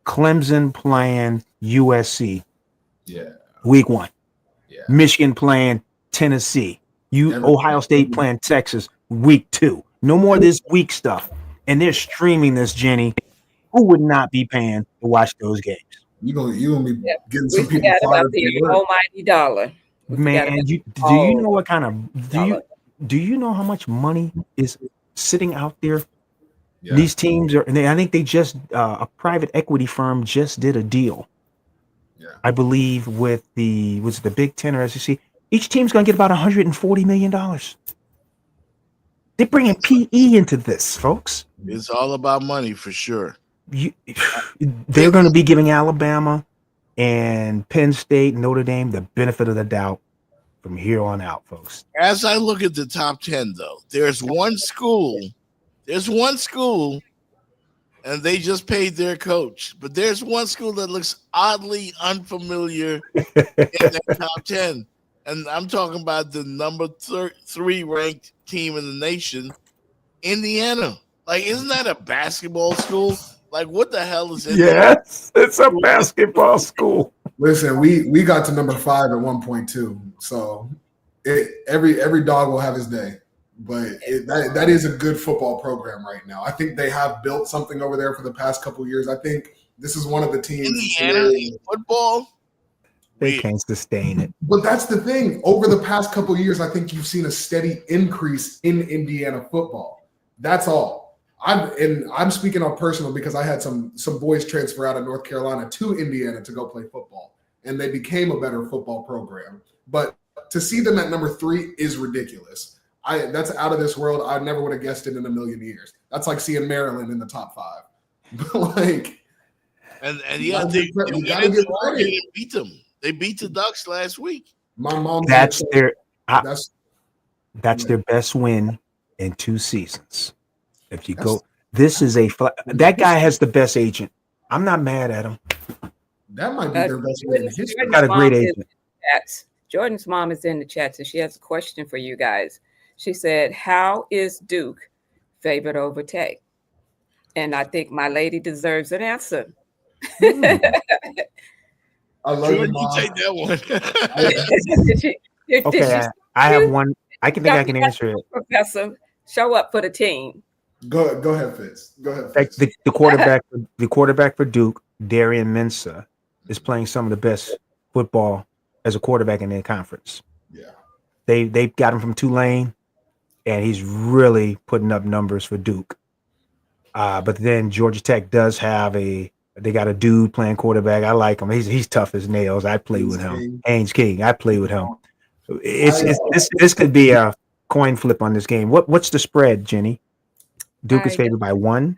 Clemson playing USC. Week 1. Michigan playing Tennessee. Ohio State playing Texas week 2. No more of this week stuff. And they're streaming this, Jenny. Who would not be paying to watch those games? You gonna be getting some people about the almighty dollar. Man, do you know what kind of do you know how much money is sitting out there? These teams are, and I think they just a private equity firm just did a deal. I believe with the Big Ten or SEC, each team's going to get about $140 million. They're bringing PE into this, folks. It's all about money for sure. They're going to be giving Alabama and Penn State, Notre Dame the benefit of the doubt from here on out, folks. As I look at the top 10, though, there's one school, and they just paid their coach. But there's one school that looks oddly unfamiliar in that top 10. And I'm talking about the number 3 ranked team in the nation, Indiana. Like, isn't that a basketball school? Like, what the hell is it? Yes, it's a basketball school. Listen, we got to number 5 at 1.2. So every dog will have his day. But that is a good football program right now. I think they have built something over there for the past couple of years. I think this is one of the teams. Indiana in football? They can't sustain it. But that's the thing. Over the past couple of years, I think you've seen a steady increase in Indiana football. That's all. I'm speaking on personal because I had some boys transfer out of North Carolina to Indiana to go play football, and they became a better football program. But to see them at number 3 is ridiculous. That's out of this world. I never would have guessed it in a million years. That's like seeing Maryland in the top 5. But like, they beat them. They beat the Ducks last week. My mom. That's their best win in 2 seasons. If you go, this is that guy has the best agent. I'm not mad at him. That might be their best win in history. Got a great agent. Jordan's mom is in the chat, so she has a question for you guys. She said, "How is Duke favored over Tech?" And I think my lady deserves an answer. I love Jordan, you take that one. Okay, I have one. I think I can answer it. Professor, show up for the team. Go ahead, Fitz. Go ahead, Fitz. The quarterback for Duke, Darian Mensah, is playing some of the best football as a quarterback in their conference. Yeah. They got him from Tulane, and he's really putting up numbers for Duke. But then Georgia Tech does have they got a dude playing quarterback. I like him. He's tough as nails. I play with him. Haynes King. I play with him. This could be a coin flip on this game. What's the spread, Jenny? Duke is favored by 1.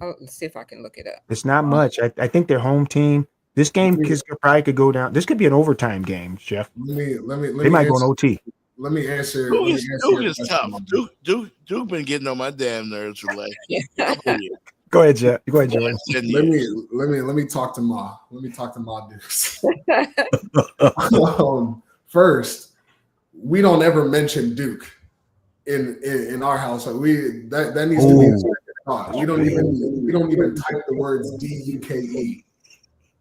Oh, let's see if I can look it up. It's not much. I think their home team. This game probably could go down. This could be an overtime game, Jeff. They might go in OT. Let me answer. Duke is tough. Duke been getting on my damn nerves for like. Go ahead, Jeff. Go ahead, Jordan. Let me talk to Ma. Let me talk to Ma Dukes. First, we don't ever mention Duke in our house. That needs to be taught. We don't even type the words DUKE.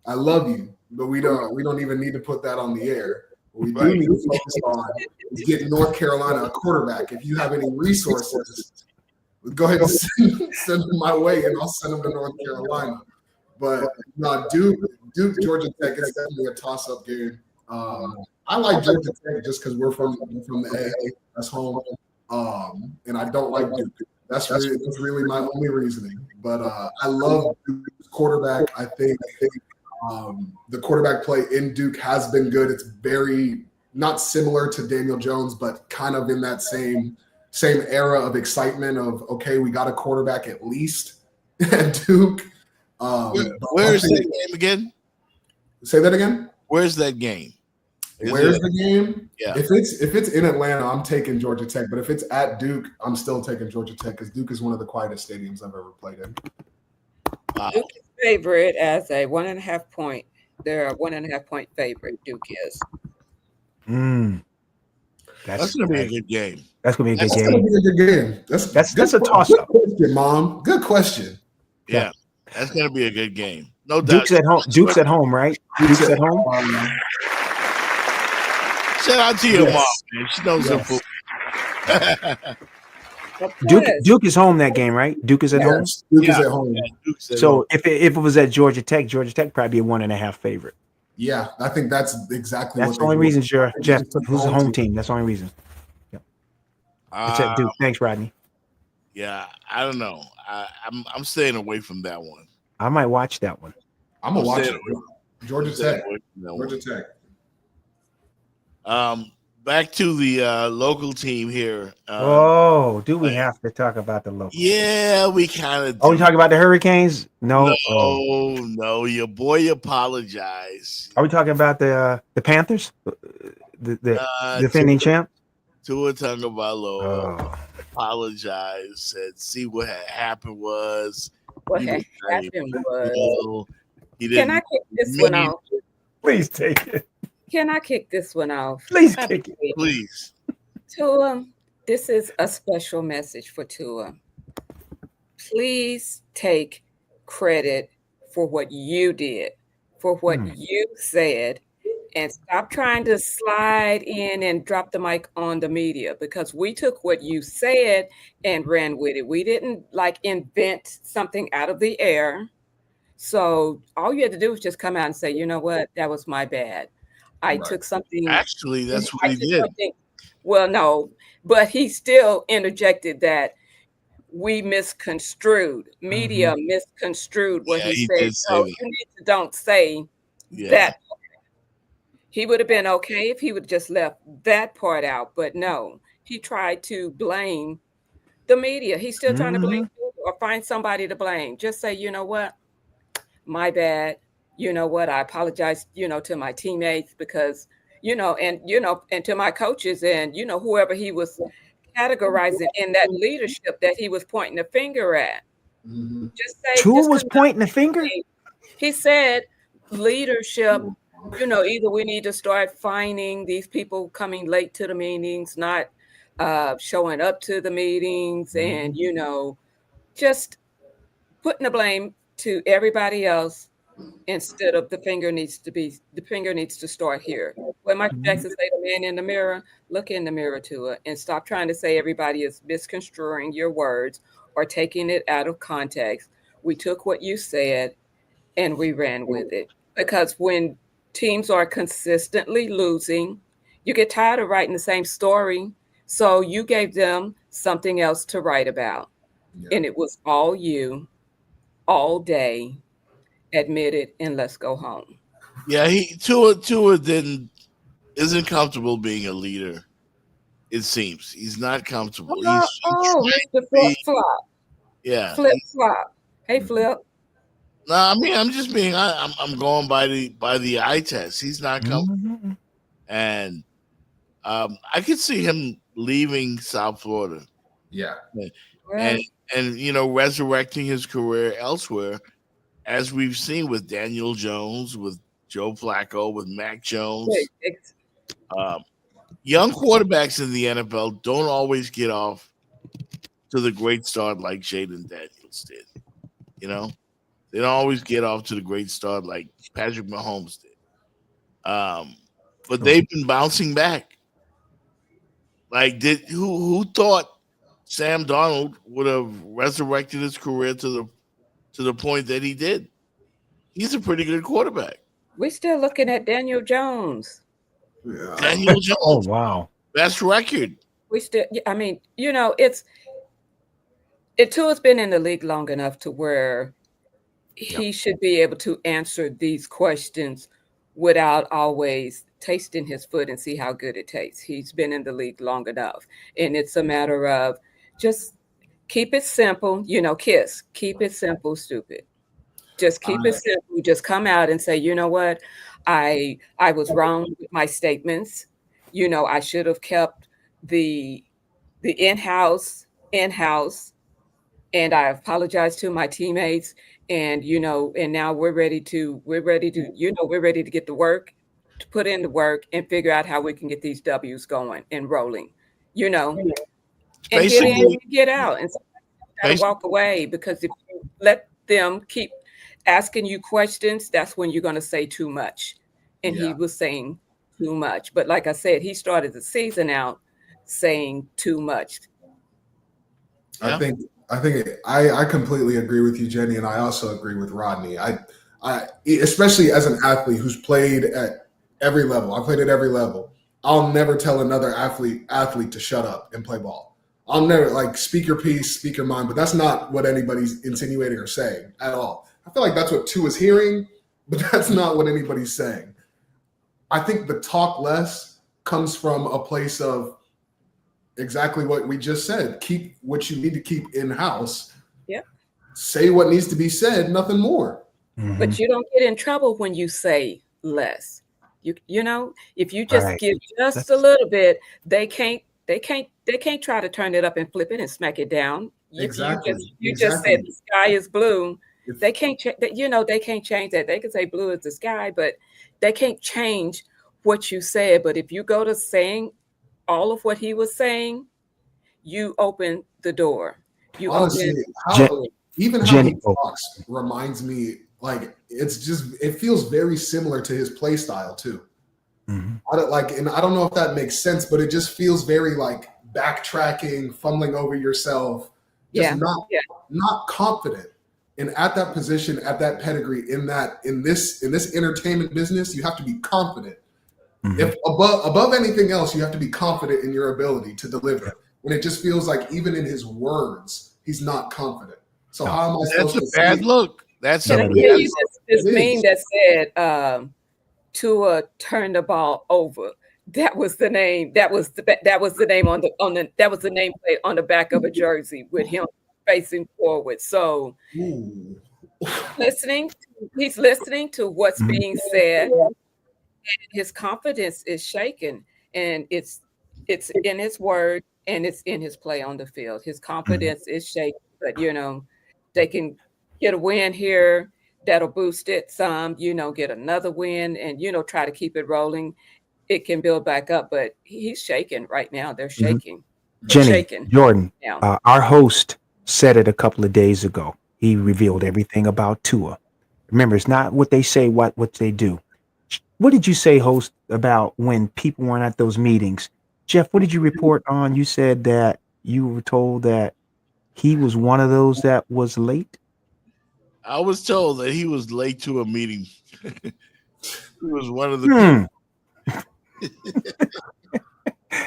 I love you, but we don't even need to put that on the air. What we do need to focus on is getting North Carolina a quarterback. If you have any resources, go ahead and send them my way, and I'll send them to North Carolina. But no, Duke, Georgia Tech is definitely a toss-up game. I like Georgia Tech just because we're from the AA. That's home, and I don't like Duke. That's really my only reasoning. But I love Duke's quarterback. I think the quarterback play in Duke has been good. It's very not similar to Daniel Jones, but kind of in that same era of excitement of, okay, we got a quarterback at least at Duke. Where's that game again? Say that again. Where's that game? Where's the game? Yeah. If it's in Atlanta, I'm taking Georgia Tech. But if it's at Duke, I'm still taking Georgia Tech because Duke is one of the quietest stadiums I've ever played in. Duke is favorite as a 1.5 point. They're a 1.5 point favorite. Duke is. That's gonna be a good game. That's gonna be a good game. Gonna be a good game. That's a toss-up. Good question, Mom. Good question. Yeah, that's gonna be a good game. No doubt. Duke's at home. Duke's at home, right? Duke's at home. Shout out to your mom, man. She knows her food. Duke is home that game, right? Duke is at home. Duke is at home. So if it was at Georgia Tech probably be a 1.5 favorite. Yeah, I think that's exactly. That's the only reason, Jeff. Who's the home team? That's the only reason. Yeah. It's at Duke. Thanks, Rodney. Yeah, I don't know. I'm staying away from that one. I might watch that one. I'm gonna watch it. Georgia Tech. Georgia Tech. Back to the local team here. Do we have to talk about the local? Yeah, we kind of. Oh, we talking about the Hurricanes? No, no. Your boy apologized. Are we talking about the Panthers? The defending champ? Tua Tagovailoa apologized. Said, "See what had happened was." What had happened was. Can I kick this one off? Please take it. Can I kick this one off? Please kick it. Please. Tua, this is a special message for Tua. Please take credit for what you did, for what you said, and stop trying to slide in and drop the mic on the media, because we took what you said and ran with it. We didn't invent something out of the air. So all you had to do was just come out and say, you know what, that was my bad. I took something. Actually, that's what he did. Well, no, but he still interjected that we misconstrued. Media misconstrued what he said. So you don't say that. He would have been okay if he would just left that part out. But no, he tried to blame the media. He's still trying to blame or find somebody to blame. Just say, you know what, my bad. You know what? I apologize, to my teammates because, and to my coaches and, whoever he was categorizing in that leadership that he was pointing the finger at. Just say, Tua was pointing the finger? He said leadership, either we need to start fining these people coming late to the meetings, not showing up to the meetings and, just putting the blame to everybody else. Instead of the finger needs to start here. When Michael Jackson say the man in the mirror, look in the mirror to it and stop trying to say everybody is misconstruing your words or taking it out of context. We took what you said and we ran with it. Because when teams are consistently losing, you get tired of writing the same story. So you gave them something else to write about. And it was all you, all day, admit it, and let's go home. Yeah, Tua isn't comfortable being a leader. It seems he's not comfortable. He's trying Mr. to Flip be. Flop. Yeah. Flip Flop. Hey, Flip. No, I mean I'm just being. I'm going by the eye test. He's not comfortable, and I could see him leaving South Florida. Yeah. And resurrecting his career elsewhere, as we've seen with Daniel Jones, with Joe Flacco, with Mac Jones. Young quarterbacks in the NFL don't always get off to the great start like Jaden Daniels did. You know, they don't always get off to the great start like Patrick Mahomes did. But they've been bouncing back. Like, who thought Sam Darnold would have resurrected his career to the point that he did? He's a pretty good quarterback. We're still looking at Daniel Jones. Yeah. Daniel Jones. Oh, wow. Best record. We still, I mean, Tua's been in the league long enough to where he should be able to answer these questions without always tasting his foot and see how good it tastes. He's been in the league long enough. And it's a matter of just keep it simple, KISS, keep it simple, stupid. Just keep it simple. Just come out and say, you know what? I was wrong with my statements. I should have kept the in-house, and I apologize to my teammates. And and now we're ready to get to work, to put in the work and figure out how we can get these W's going and rolling, and get in and get out. And sometimes you gotta walk away, because if you let them keep asking you questions, that's when you're going to say too much. And he was saying too much. But like I said, he started the season out saying too much. I think I completely agree with you, Jenny, and I also agree with Rodney. I especially as an athlete who's played at every level. I played at every level. I'll never tell another athlete to shut up and play ball. I'll never speak your piece, speak your mind, but that's not what anybody's insinuating or saying at all. I feel like that's what Tua is hearing, but that's not what anybody's saying. I think the talk less comes from a place of exactly what we just said. Keep what you need to keep in-house. Yep. Say what needs to be said, nothing more. But you don't get in trouble when you say less. If you just give just a little bit, they can't try to turn it up and flip it and smack it down. Exactly. You just said the sky is blue. They can't they can't change that. They can say blue is the sky, but they can't change what you said. But if you go to saying all of what he was saying, you open the door. Honestly, how he talks reminds me, it feels very similar to his play style too. I don't know if that makes sense, but it just feels very backtracking, fumbling over yourself, not confident. And at that position, at that pedigree, in this entertainment business, you have to be confident. If above anything else, you have to be confident in your ability to deliver. When it just feels like even in his words, he's not confident. So how am I supposed to? That's a bad look. That's a bad look. This meme that said Tua turned the ball over. That was the name. That was the name on the that was the nameplate on the back of a jersey with him facing forward. So he's listening to what's being said, and his confidence is shaken, and it's in his word and it's in his play on the field. His confidence is shaken, but they can get a win here that'll boost it some, get another win and try to keep it rolling. It can build back up, but he's shaking right now. They're shaking. Jenny, Jordan, our host said it a couple of days ago. He revealed everything about Tua. Remember, it's not what they say, what they do. What did you say, host, about when people weren't at those meetings? Jeff, what did you report on? You said that you were told that he was one of those that was late? I was told that he was late to a meeting. He was one of the people.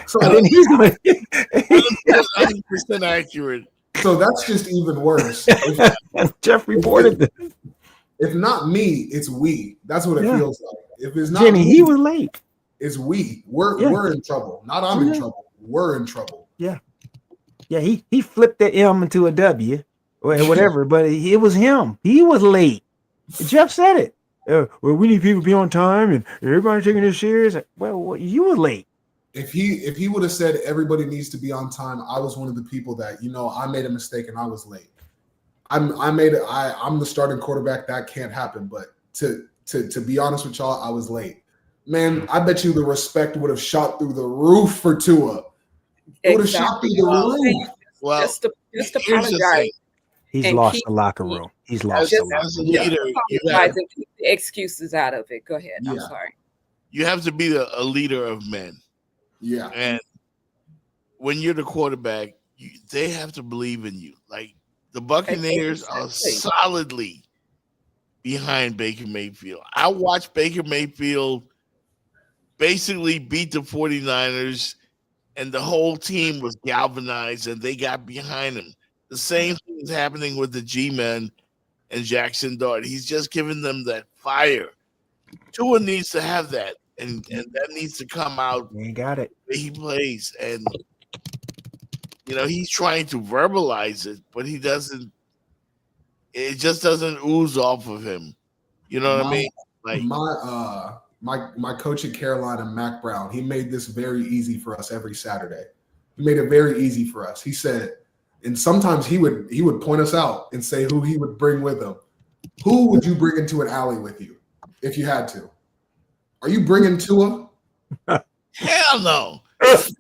So then he's like, 100% accurate. So that's just even worse. Jeff reported this. If not me, it's we. That's what it feels like. If it's not Jenny, me, he was late. it's we. We're in trouble. Not I'm in trouble. We're in trouble. Yeah. Yeah, he flipped the M into a W or whatever, but it was him. He was late. Jeff said it. Well, we need people to be on time and everybody taking this serious. Well, you were late. If he would have said everybody needs to be on time, I was one of the people that, I made a mistake and I was late. I'm the starting quarterback. That can't happen. But to be honest with y'all, I was late. Man, I bet you the respect would have shot through the roof for Tua. It would have shot through the roof. Well, just apologize. He's lost the locker room. He's lost the locker room. Apologize and keep the excuses out of it. Go ahead. I'm sorry. You have to be a leader of men. Yeah. And when you're the quarterback, they have to believe in you. Like the Buccaneers are solidly behind Baker Mayfield. I watched Baker Mayfield basically beat the 49ers, and the whole team was galvanized, and they got behind him. The same thing is happening with the G-Men and Jackson Dart. He's just giving them that fire. Tua needs to have that, and that needs to come out. He got it. He plays, and he's trying to verbalize it, but he doesn't. It just doesn't ooze off of him. You know what I mean? Like my coach at Carolina, Mac Brown, he made this very easy for us every Saturday. He made it very easy for us. He said, and sometimes he would point us out and say who he would bring with him. Who would you bring into an alley with you if you had to? Are you bringing Tua? Hell no. That's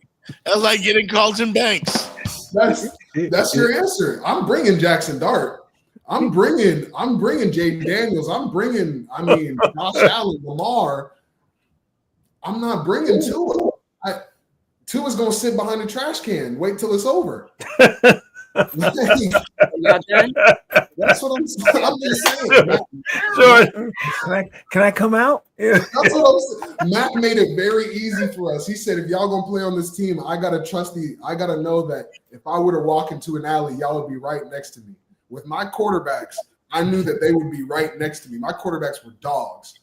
like getting Carlton Banks. That's your answer. I'm bringing Jackson Dart. I'm bringing Jaden Daniels. Josh Allen, Lamar. I'm not bringing Tua. Tua's going to sit behind the trash can. Wait till it's over. Y'all done? That's what I'm saying. I'm just saying. Sure. Can I come out? Yeah. That's what I'm saying. Matt made it very easy for us. He said, if y'all gonna play on this team, I gotta know that if I were to walk into an alley, y'all would be right next to me. With my quarterbacks, I knew that they would be right next to me. My quarterbacks were dogs.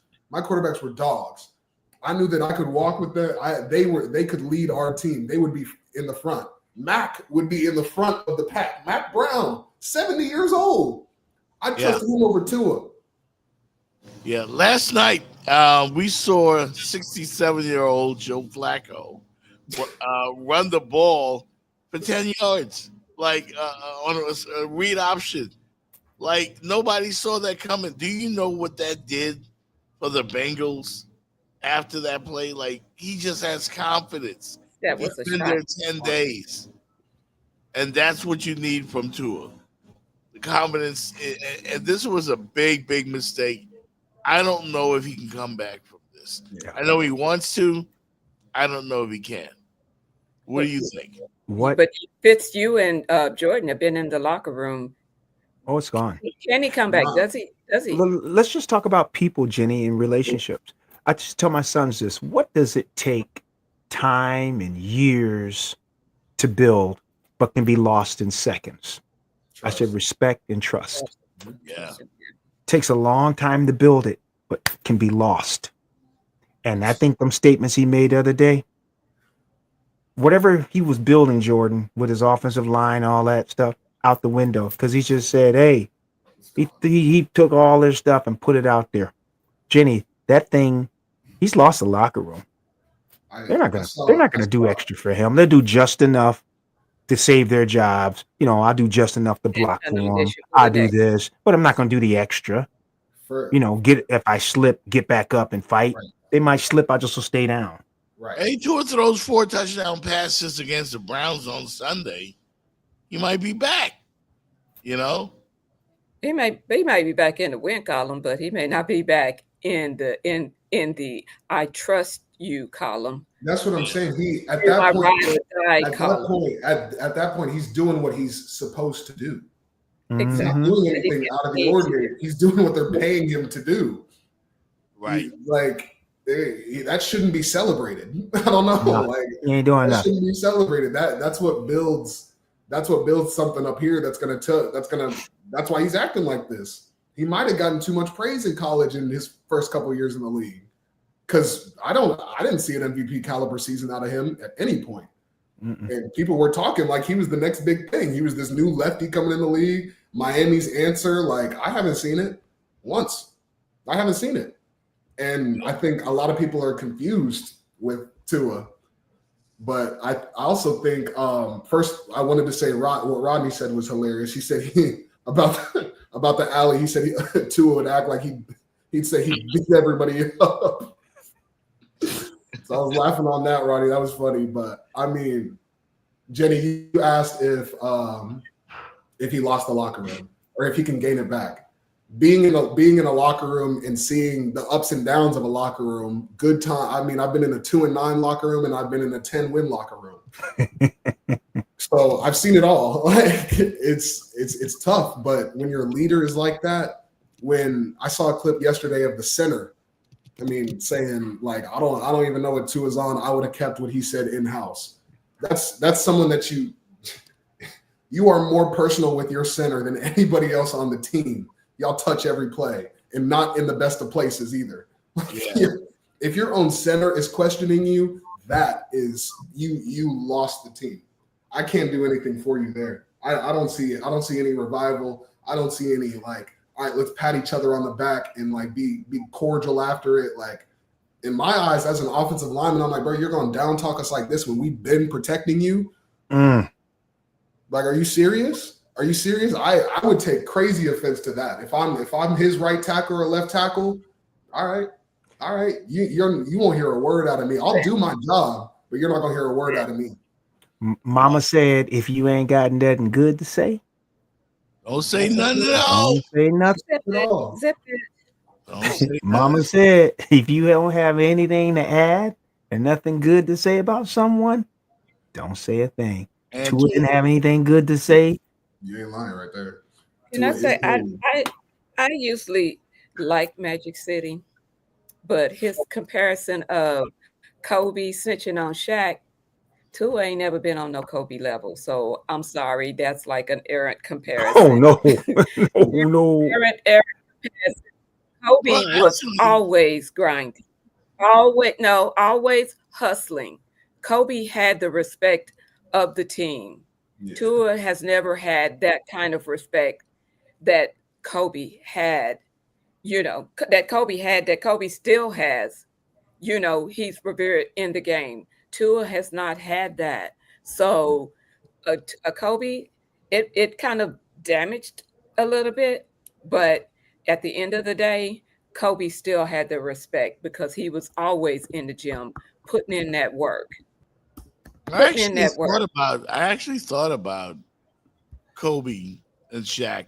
I knew that I could walk with them. They could lead our team. They would be in the front. Mac would be in the front of the pack. Mac Brown, 70 years old. I trusted him over Tua. Yeah, last night we saw 67-year-old Joe Flacco run the ball for 10 yards, like on a read option. Like nobody saw that coming. Do you know what that did for the Bengals after that play? Like he just has confidence. That was He's been there 10 days. And that's what you need from Tua. The confidence. And this was a big, big mistake. I don't know if he can come back from this. Yeah. I know he wants to. I don't know if he can. What do you think? What? But Fitz, you and Jordan have been in the locker room. Oh, it's gone. Can he come back? Does he? Let's just talk about people, Jenny, in relationships. I just tell my sons this. What does it take time and years to build, but can be lost in seconds? Trust. I said respect and trust. Yeah. Takes a long time to build it, but can be lost. And I think them statements he made the other day, whatever he was building, Jordan, with his offensive line, all that stuff, out the window. Because he just said, hey, he took all their stuff and put it out there. Jenny, that thing, he's lost the locker room. They're not gonna do extra for him. They'll do just enough to save their jobs. I'll do just enough to block for him. I do this, but I'm not gonna do the extra. If I slip, get back up and fight. Right. They might slip. I just will stay down. Right. Hey, towards those 4 touchdown passes against the Browns on Sunday, he might be back. He might be back in the win column, but he may not be back in the I trust you column. That's what I'm saying. At that point, he's doing what he's supposed to do. He's not doing anything out of the ordinary. He's doing what they're paying him to do. Right. That shouldn't be celebrated. I don't know. No, he ain't doing that nothing. shouldn't be celebrated. That's what builds something up here that's why he's acting like this. He might have gotten too much praise in college in his first couple of years in the league. Because I didn't see an MVP caliber season out of him at any point. And people were talking like he was the next big thing. He was this new lefty coming in the league. Miami's answer, like, I haven't seen it once. I haven't seen it. And I think a lot of people are confused with Tua. But I also think, first, I wanted to say what Rodney said was hilarious. He said about the alley, he said Tua would act like he'd say he beat everybody up. So I was laughing on that, Rodney. That was funny. But I mean, Jenny, you asked if he lost the locker room or if he can gain it back. Being in a locker room and seeing the ups and downs of a locker room, good time. I mean, I've been in a 2-9 locker room and I've been in a 10-win locker room. So I've seen it all. Like it's tough, but when your leader is like that, when I saw a clip yesterday of the center, I mean, saying like, I don't even know what Tua's on. I would have kept what he said in-house. That's someone that you are more personal with your center than anybody else on the team. Y'all touch every play and not in the best of places either. Yeah. If your own center is questioning you, that is you lost the team. I can't do anything for you there. I don't see it. I don't see any revival. I don't see any like, all right, let's pat each other on the back and like be cordial after it. Like in my eyes, as an offensive lineman, I'm like, bro, you're going to down talk us like this when we've been protecting you. Like, are you serious? Are you serious? I would take crazy offense to that. If I'm his right tackle or left tackle, all right, you won't hear a word out of me. I'll do my job, but you're not gonna hear a word out of me. Mama said, if you ain't got nothing good to say, don't say nothing at all. Don't say nothing at all. Mama said, if you don't have anything to add and nothing good to say about someone, don't say a thing. Tua didn't have anything good to say. You ain't lying right there. Can I say I usually like Magic City, but his comparison of Kobe snitching on Shaq, Tua ain't never been on no Kobe level. So I'm sorry, that's like an errant comparison. Oh no, no. Errant comparison. Kobe was always grinding, always hustling. Kobe had the respect of the team. Yeah. Tua has never had that kind of respect that Kobe had, that Kobe still has. He's revered in the game. Tua has not had that. So a Kobe, it kind of damaged a little bit, but at the end of the day, Kobe still had the respect because he was always in the gym putting in that work. I actually thought about Kobe and Shaq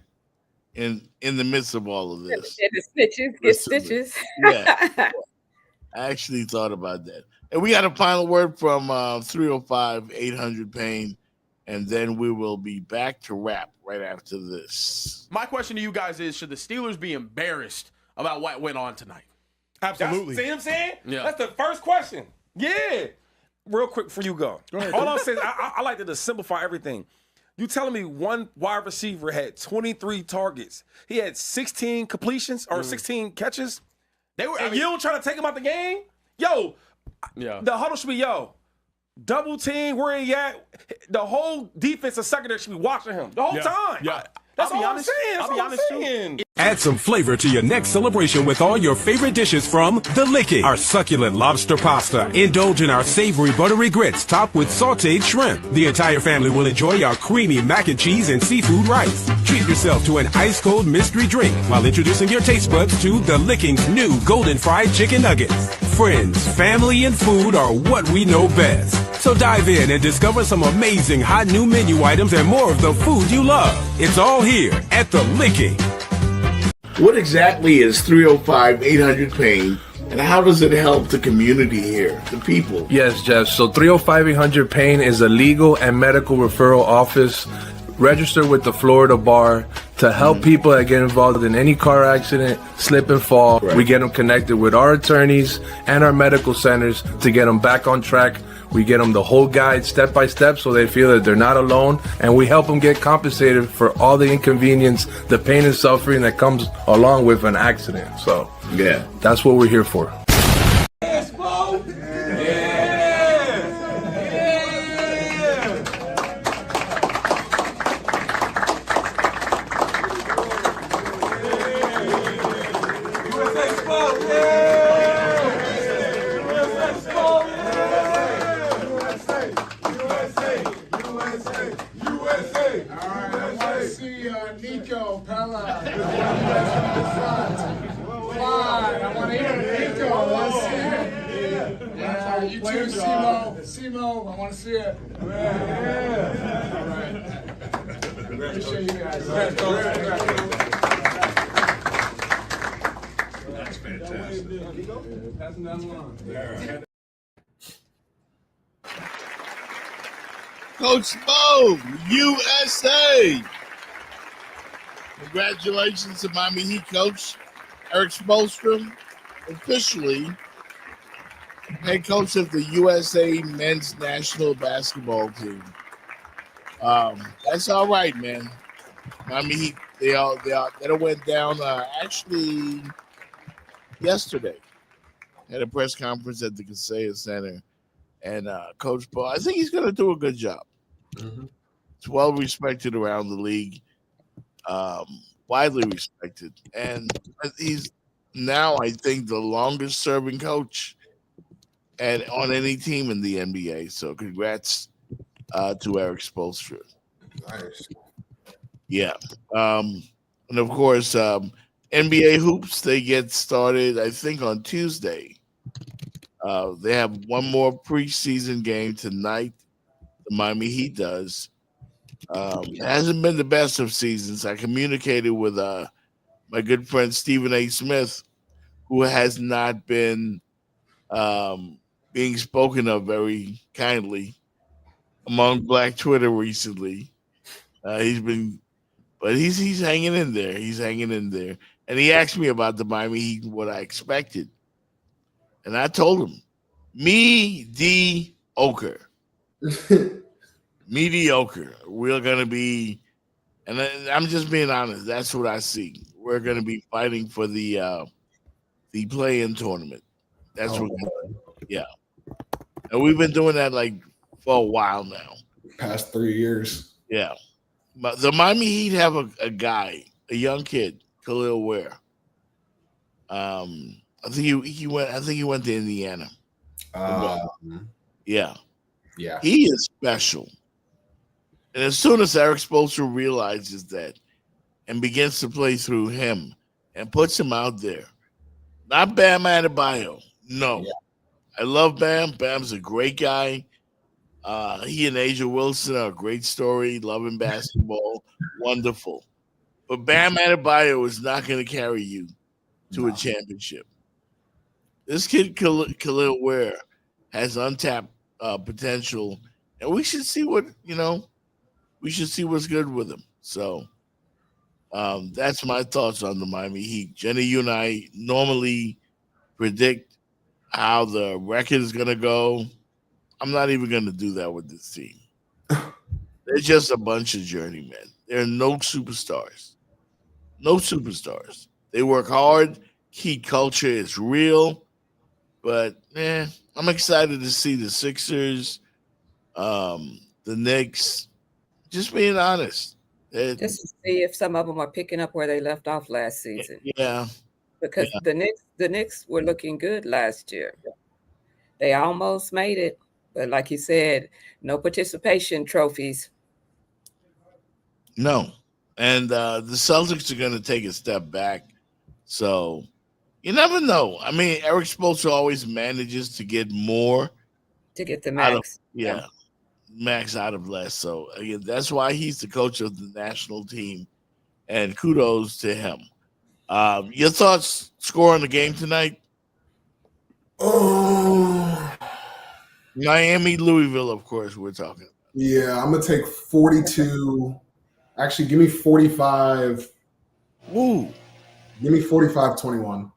in the midst of all of this. Get stitches. Yeah. I actually thought about that. And we got a final word from 305-800 Payne, and then we will be back to wrap right after this. My question to you guys is, should the Steelers be embarrassed about what went on tonight? Absolutely. See what I'm saying? Yeah. That's the first question. Yeah. Real quick before you go. Go ahead. All I'm saying is I like to just simplify everything. You telling me one wide receiver had 23 targets. He had 16 completions or 16 catches. You don't try to take him out the game? Yo, the huddle should be, double team, where he at? The whole defensive secondary should be watching him the whole time. Yeah. That's all I'm saying. I'll be honest too. Add some flavor to your next celebration with all your favorite dishes from The Licking. Our succulent lobster pasta. Indulge in our savory buttery grits topped with sauteed shrimp. The entire family will enjoy our creamy mac and cheese and seafood rice. Treat yourself to an ice-cold mystery drink while introducing your taste buds to The Licking's new golden fried chicken nuggets. Friends, family, and food are what we know best. So dive in and discover some amazing hot new menu items and more of the food you love. It's all here at The Licking. What exactly is 305-800 Payne, and how does it help the community here, the people? Yes, Jeff. So 305-800 Payne is a legal and medical referral office register with the Florida Bar to help people that get involved in any car accident, slip and fall. We get them connected with our attorneys and our medical centers to get them back on track. We get them the whole guide step by step so they feel that they're not alone, and we help them get compensated for all the inconvenience, the pain and suffering that comes along with an accident. So yeah, that's what we're here for. You too, Simo. Simo, I want to see it. All right. Appreciate you guys. That's fantastic. Passing down the line. Coach Bo, USA. Congratulations to Miami Heat coach Eric Spoelstra, officially head coach of the USA men's national basketball team. That's all right, man. Miami Heat, that went down actually yesterday. Had a press conference at the Kaseya Center, and Coach Bo, I think he's going to do a good job. Mm-hmm. It's well respected around the league, widely respected, and he's now, I think, the longest serving coach on any team in the NBA. So congrats to Eric Spoelstra. Nice. Yeah. And of course, NBA hoops, they get started, I think, on Tuesday. They have one more preseason game tonight. The Miami Heat does. It hasn't been the best of seasons. I communicated with my good friend Stephen A. Smith, who has not been being spoken of very kindly among Black Twitter recently. He's hanging in there. He's hanging in there. And he asked me about the Miami Heat and what I expected. And I told him, mediocre. Mediocre. We're going to be, and I'm just being honest, that's what I see. We're going to be fighting for the play-in tournament. That's what we're going to, yeah. And we've been doing that like for a while now. Past 3 years. Yeah. But the Miami Heat have a guy, a young kid, Khalil Ware. I think he went to Indiana. Yeah. Yeah. He is special. And as soon as Eric Spoelstra realizes that and begins to play through him and puts him out there, not Bam Adebayo. No. Yeah. I love Bam. Bam's a great guy. He and Asia Wilson are a great story. Loving basketball. Wonderful. But Bam Adebayo is not going to carry you to a championship. This kid, Khalil Ware, has untapped potential. And we should see what's good with him. So that's my thoughts on the Miami Heat. Jenny, you and I normally predict how the record is going to go. I'm not even going to do that with this team. They're just a bunch of journeymen. There are no superstars. No superstars. They work hard. Heat culture is real. But, I'm excited to see the Sixers, the Knicks. Just being honest. Just to see if some of them are picking up where they left off last season. Yeah. Because the Knicks were looking good last year. They almost made it. But like you said, no participation trophies. No. And the Celtics are going to take a step back. So you never know. I mean, Eric Spoelstra always manages to get more. To get the max. Max out of less. So again, that's why he's the coach of the national team. And kudos to him. Your thoughts, score on the game tonight? Miami, Louisville, of course, we're talking. Yeah, I'm going to take 42 Actually, give me 45. Woo. Give me 45-21.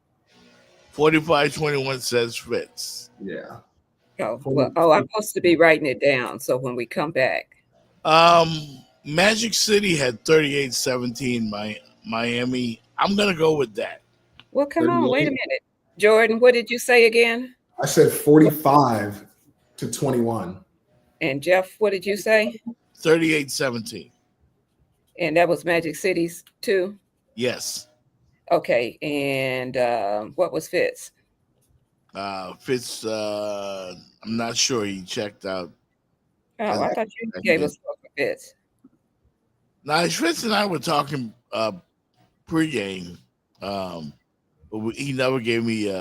45-21 says Fitz. Yeah. Oh, well, I'm supposed to be writing it down. So when we come back. Magic City had 38-17 Miami. I'm going to go with that. Well, come on. Wait a minute. Jordan, what did you say again? I said 45-21. And Jeff, what did you say? 38-17. And that was Magic City's too? Yes. Okay. And what was Fitz? Fitz, I'm not sure. He checked out. Oh, I thought you gave us for Fitz. Now, Fitz and I were talking pregame, but he never gave me.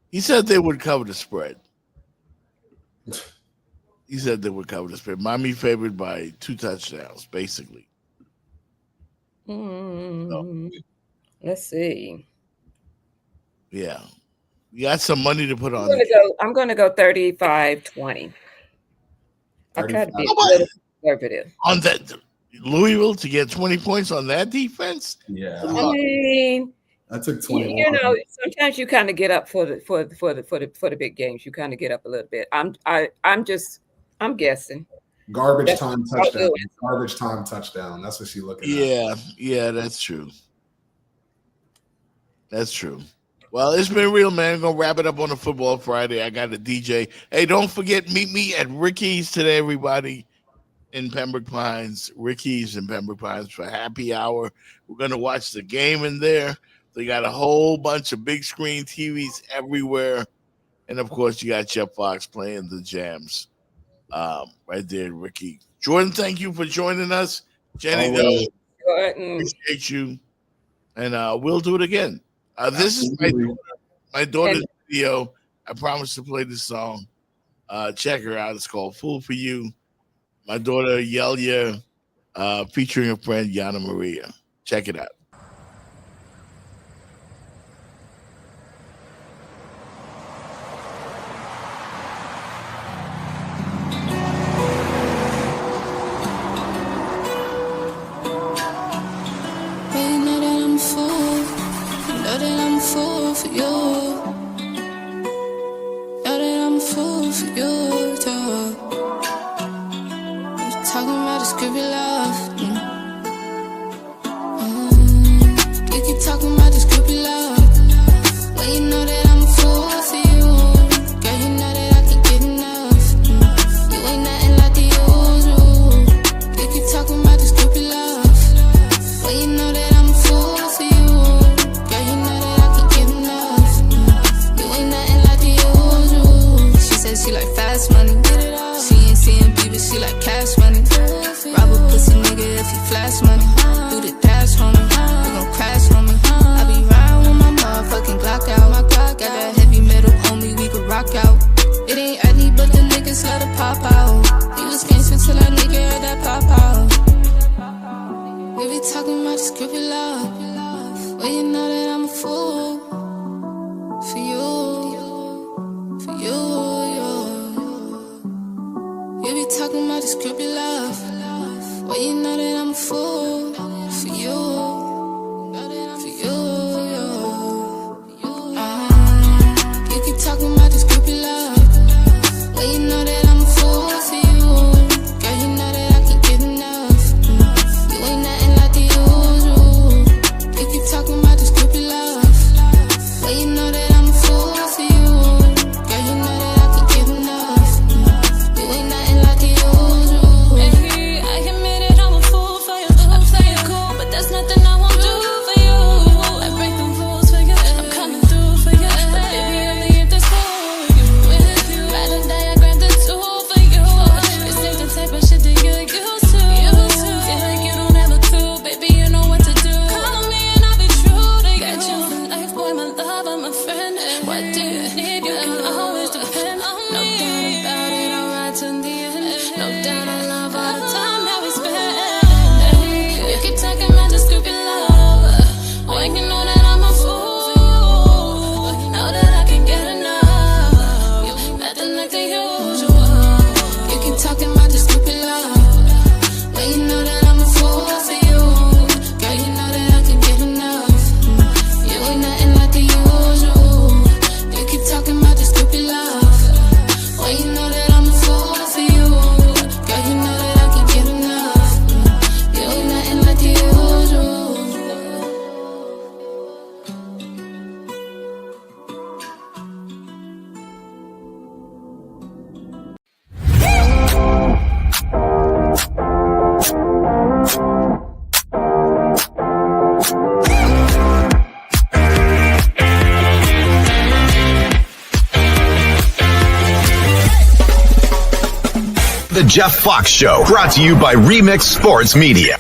He said they would cover the spread. He said they would cover the spread. Miami favored by 2 touchdowns, basically. Let's see. Yeah, you got some money to put on. I'm going to go 35-20. I try to be a little conservative On that, Louisville to get 20 points on that defense. Yeah, I mean, I took 21. You know, sometimes you kind of get up for the big games. You kind of get up a little bit. I'm guessing. Garbage time touchdown. Garbage time touchdown. That's what she's looking at. Yeah, that's true. That's true. Well, it's been real, man. Gonna wrap it up on a Football Friday. I got a DJ. Hey, don't forget, meet me at Ricky's today, everybody, in Pembroke Pines. Ricky's in Pembroke Pines for happy hour. We're gonna watch the game in there. They got a whole bunch of big screen TVs everywhere, and of course, you got Jeff Fox playing the jams right there, Ricky. Jordan, thank you for joining us. Jenny, appreciate you, and we'll do it again. This is my daughter's video. I promised to play this song. Check her out. It's called "Fool for You." My daughter Yelia, featuring a friend Yana Maria. Check it out. For you, know that I'm a fool for you, dog. You're talking about the script you love. You keep talking about the script you love. Well, you know that I'm a fool for you. Girl, you know that I can't get enough. You ain't nothing like the usual. You keep talking about the script you love. Well, you know that I'm a fool for you. Girl, you know that she like fast money. She ain't seeing people, she like cash money. Rob a pussy nigga if he flash money. Do the dash on me, we gon' crash on me. I be riding with my motherfucking Glock out. My Glock got that heavy metal on me, we could rock out. It ain't Eddie, but the niggas let it pop out. He was gangster till that nigga heard that pop out. We be talking about the script you love. Well, you know that I'm a fool for you, for you. You be talking about the script you love. Well, you know that I'm a fool for you, for you. You keep talking about the script you love. Well, you know that I'm a fool for you. Girl, you know that I can't get enough. You ain't nothing like the usual. You keep talking about the script you love. The Jeff Fox Show, brought to you by Remix Sports Media.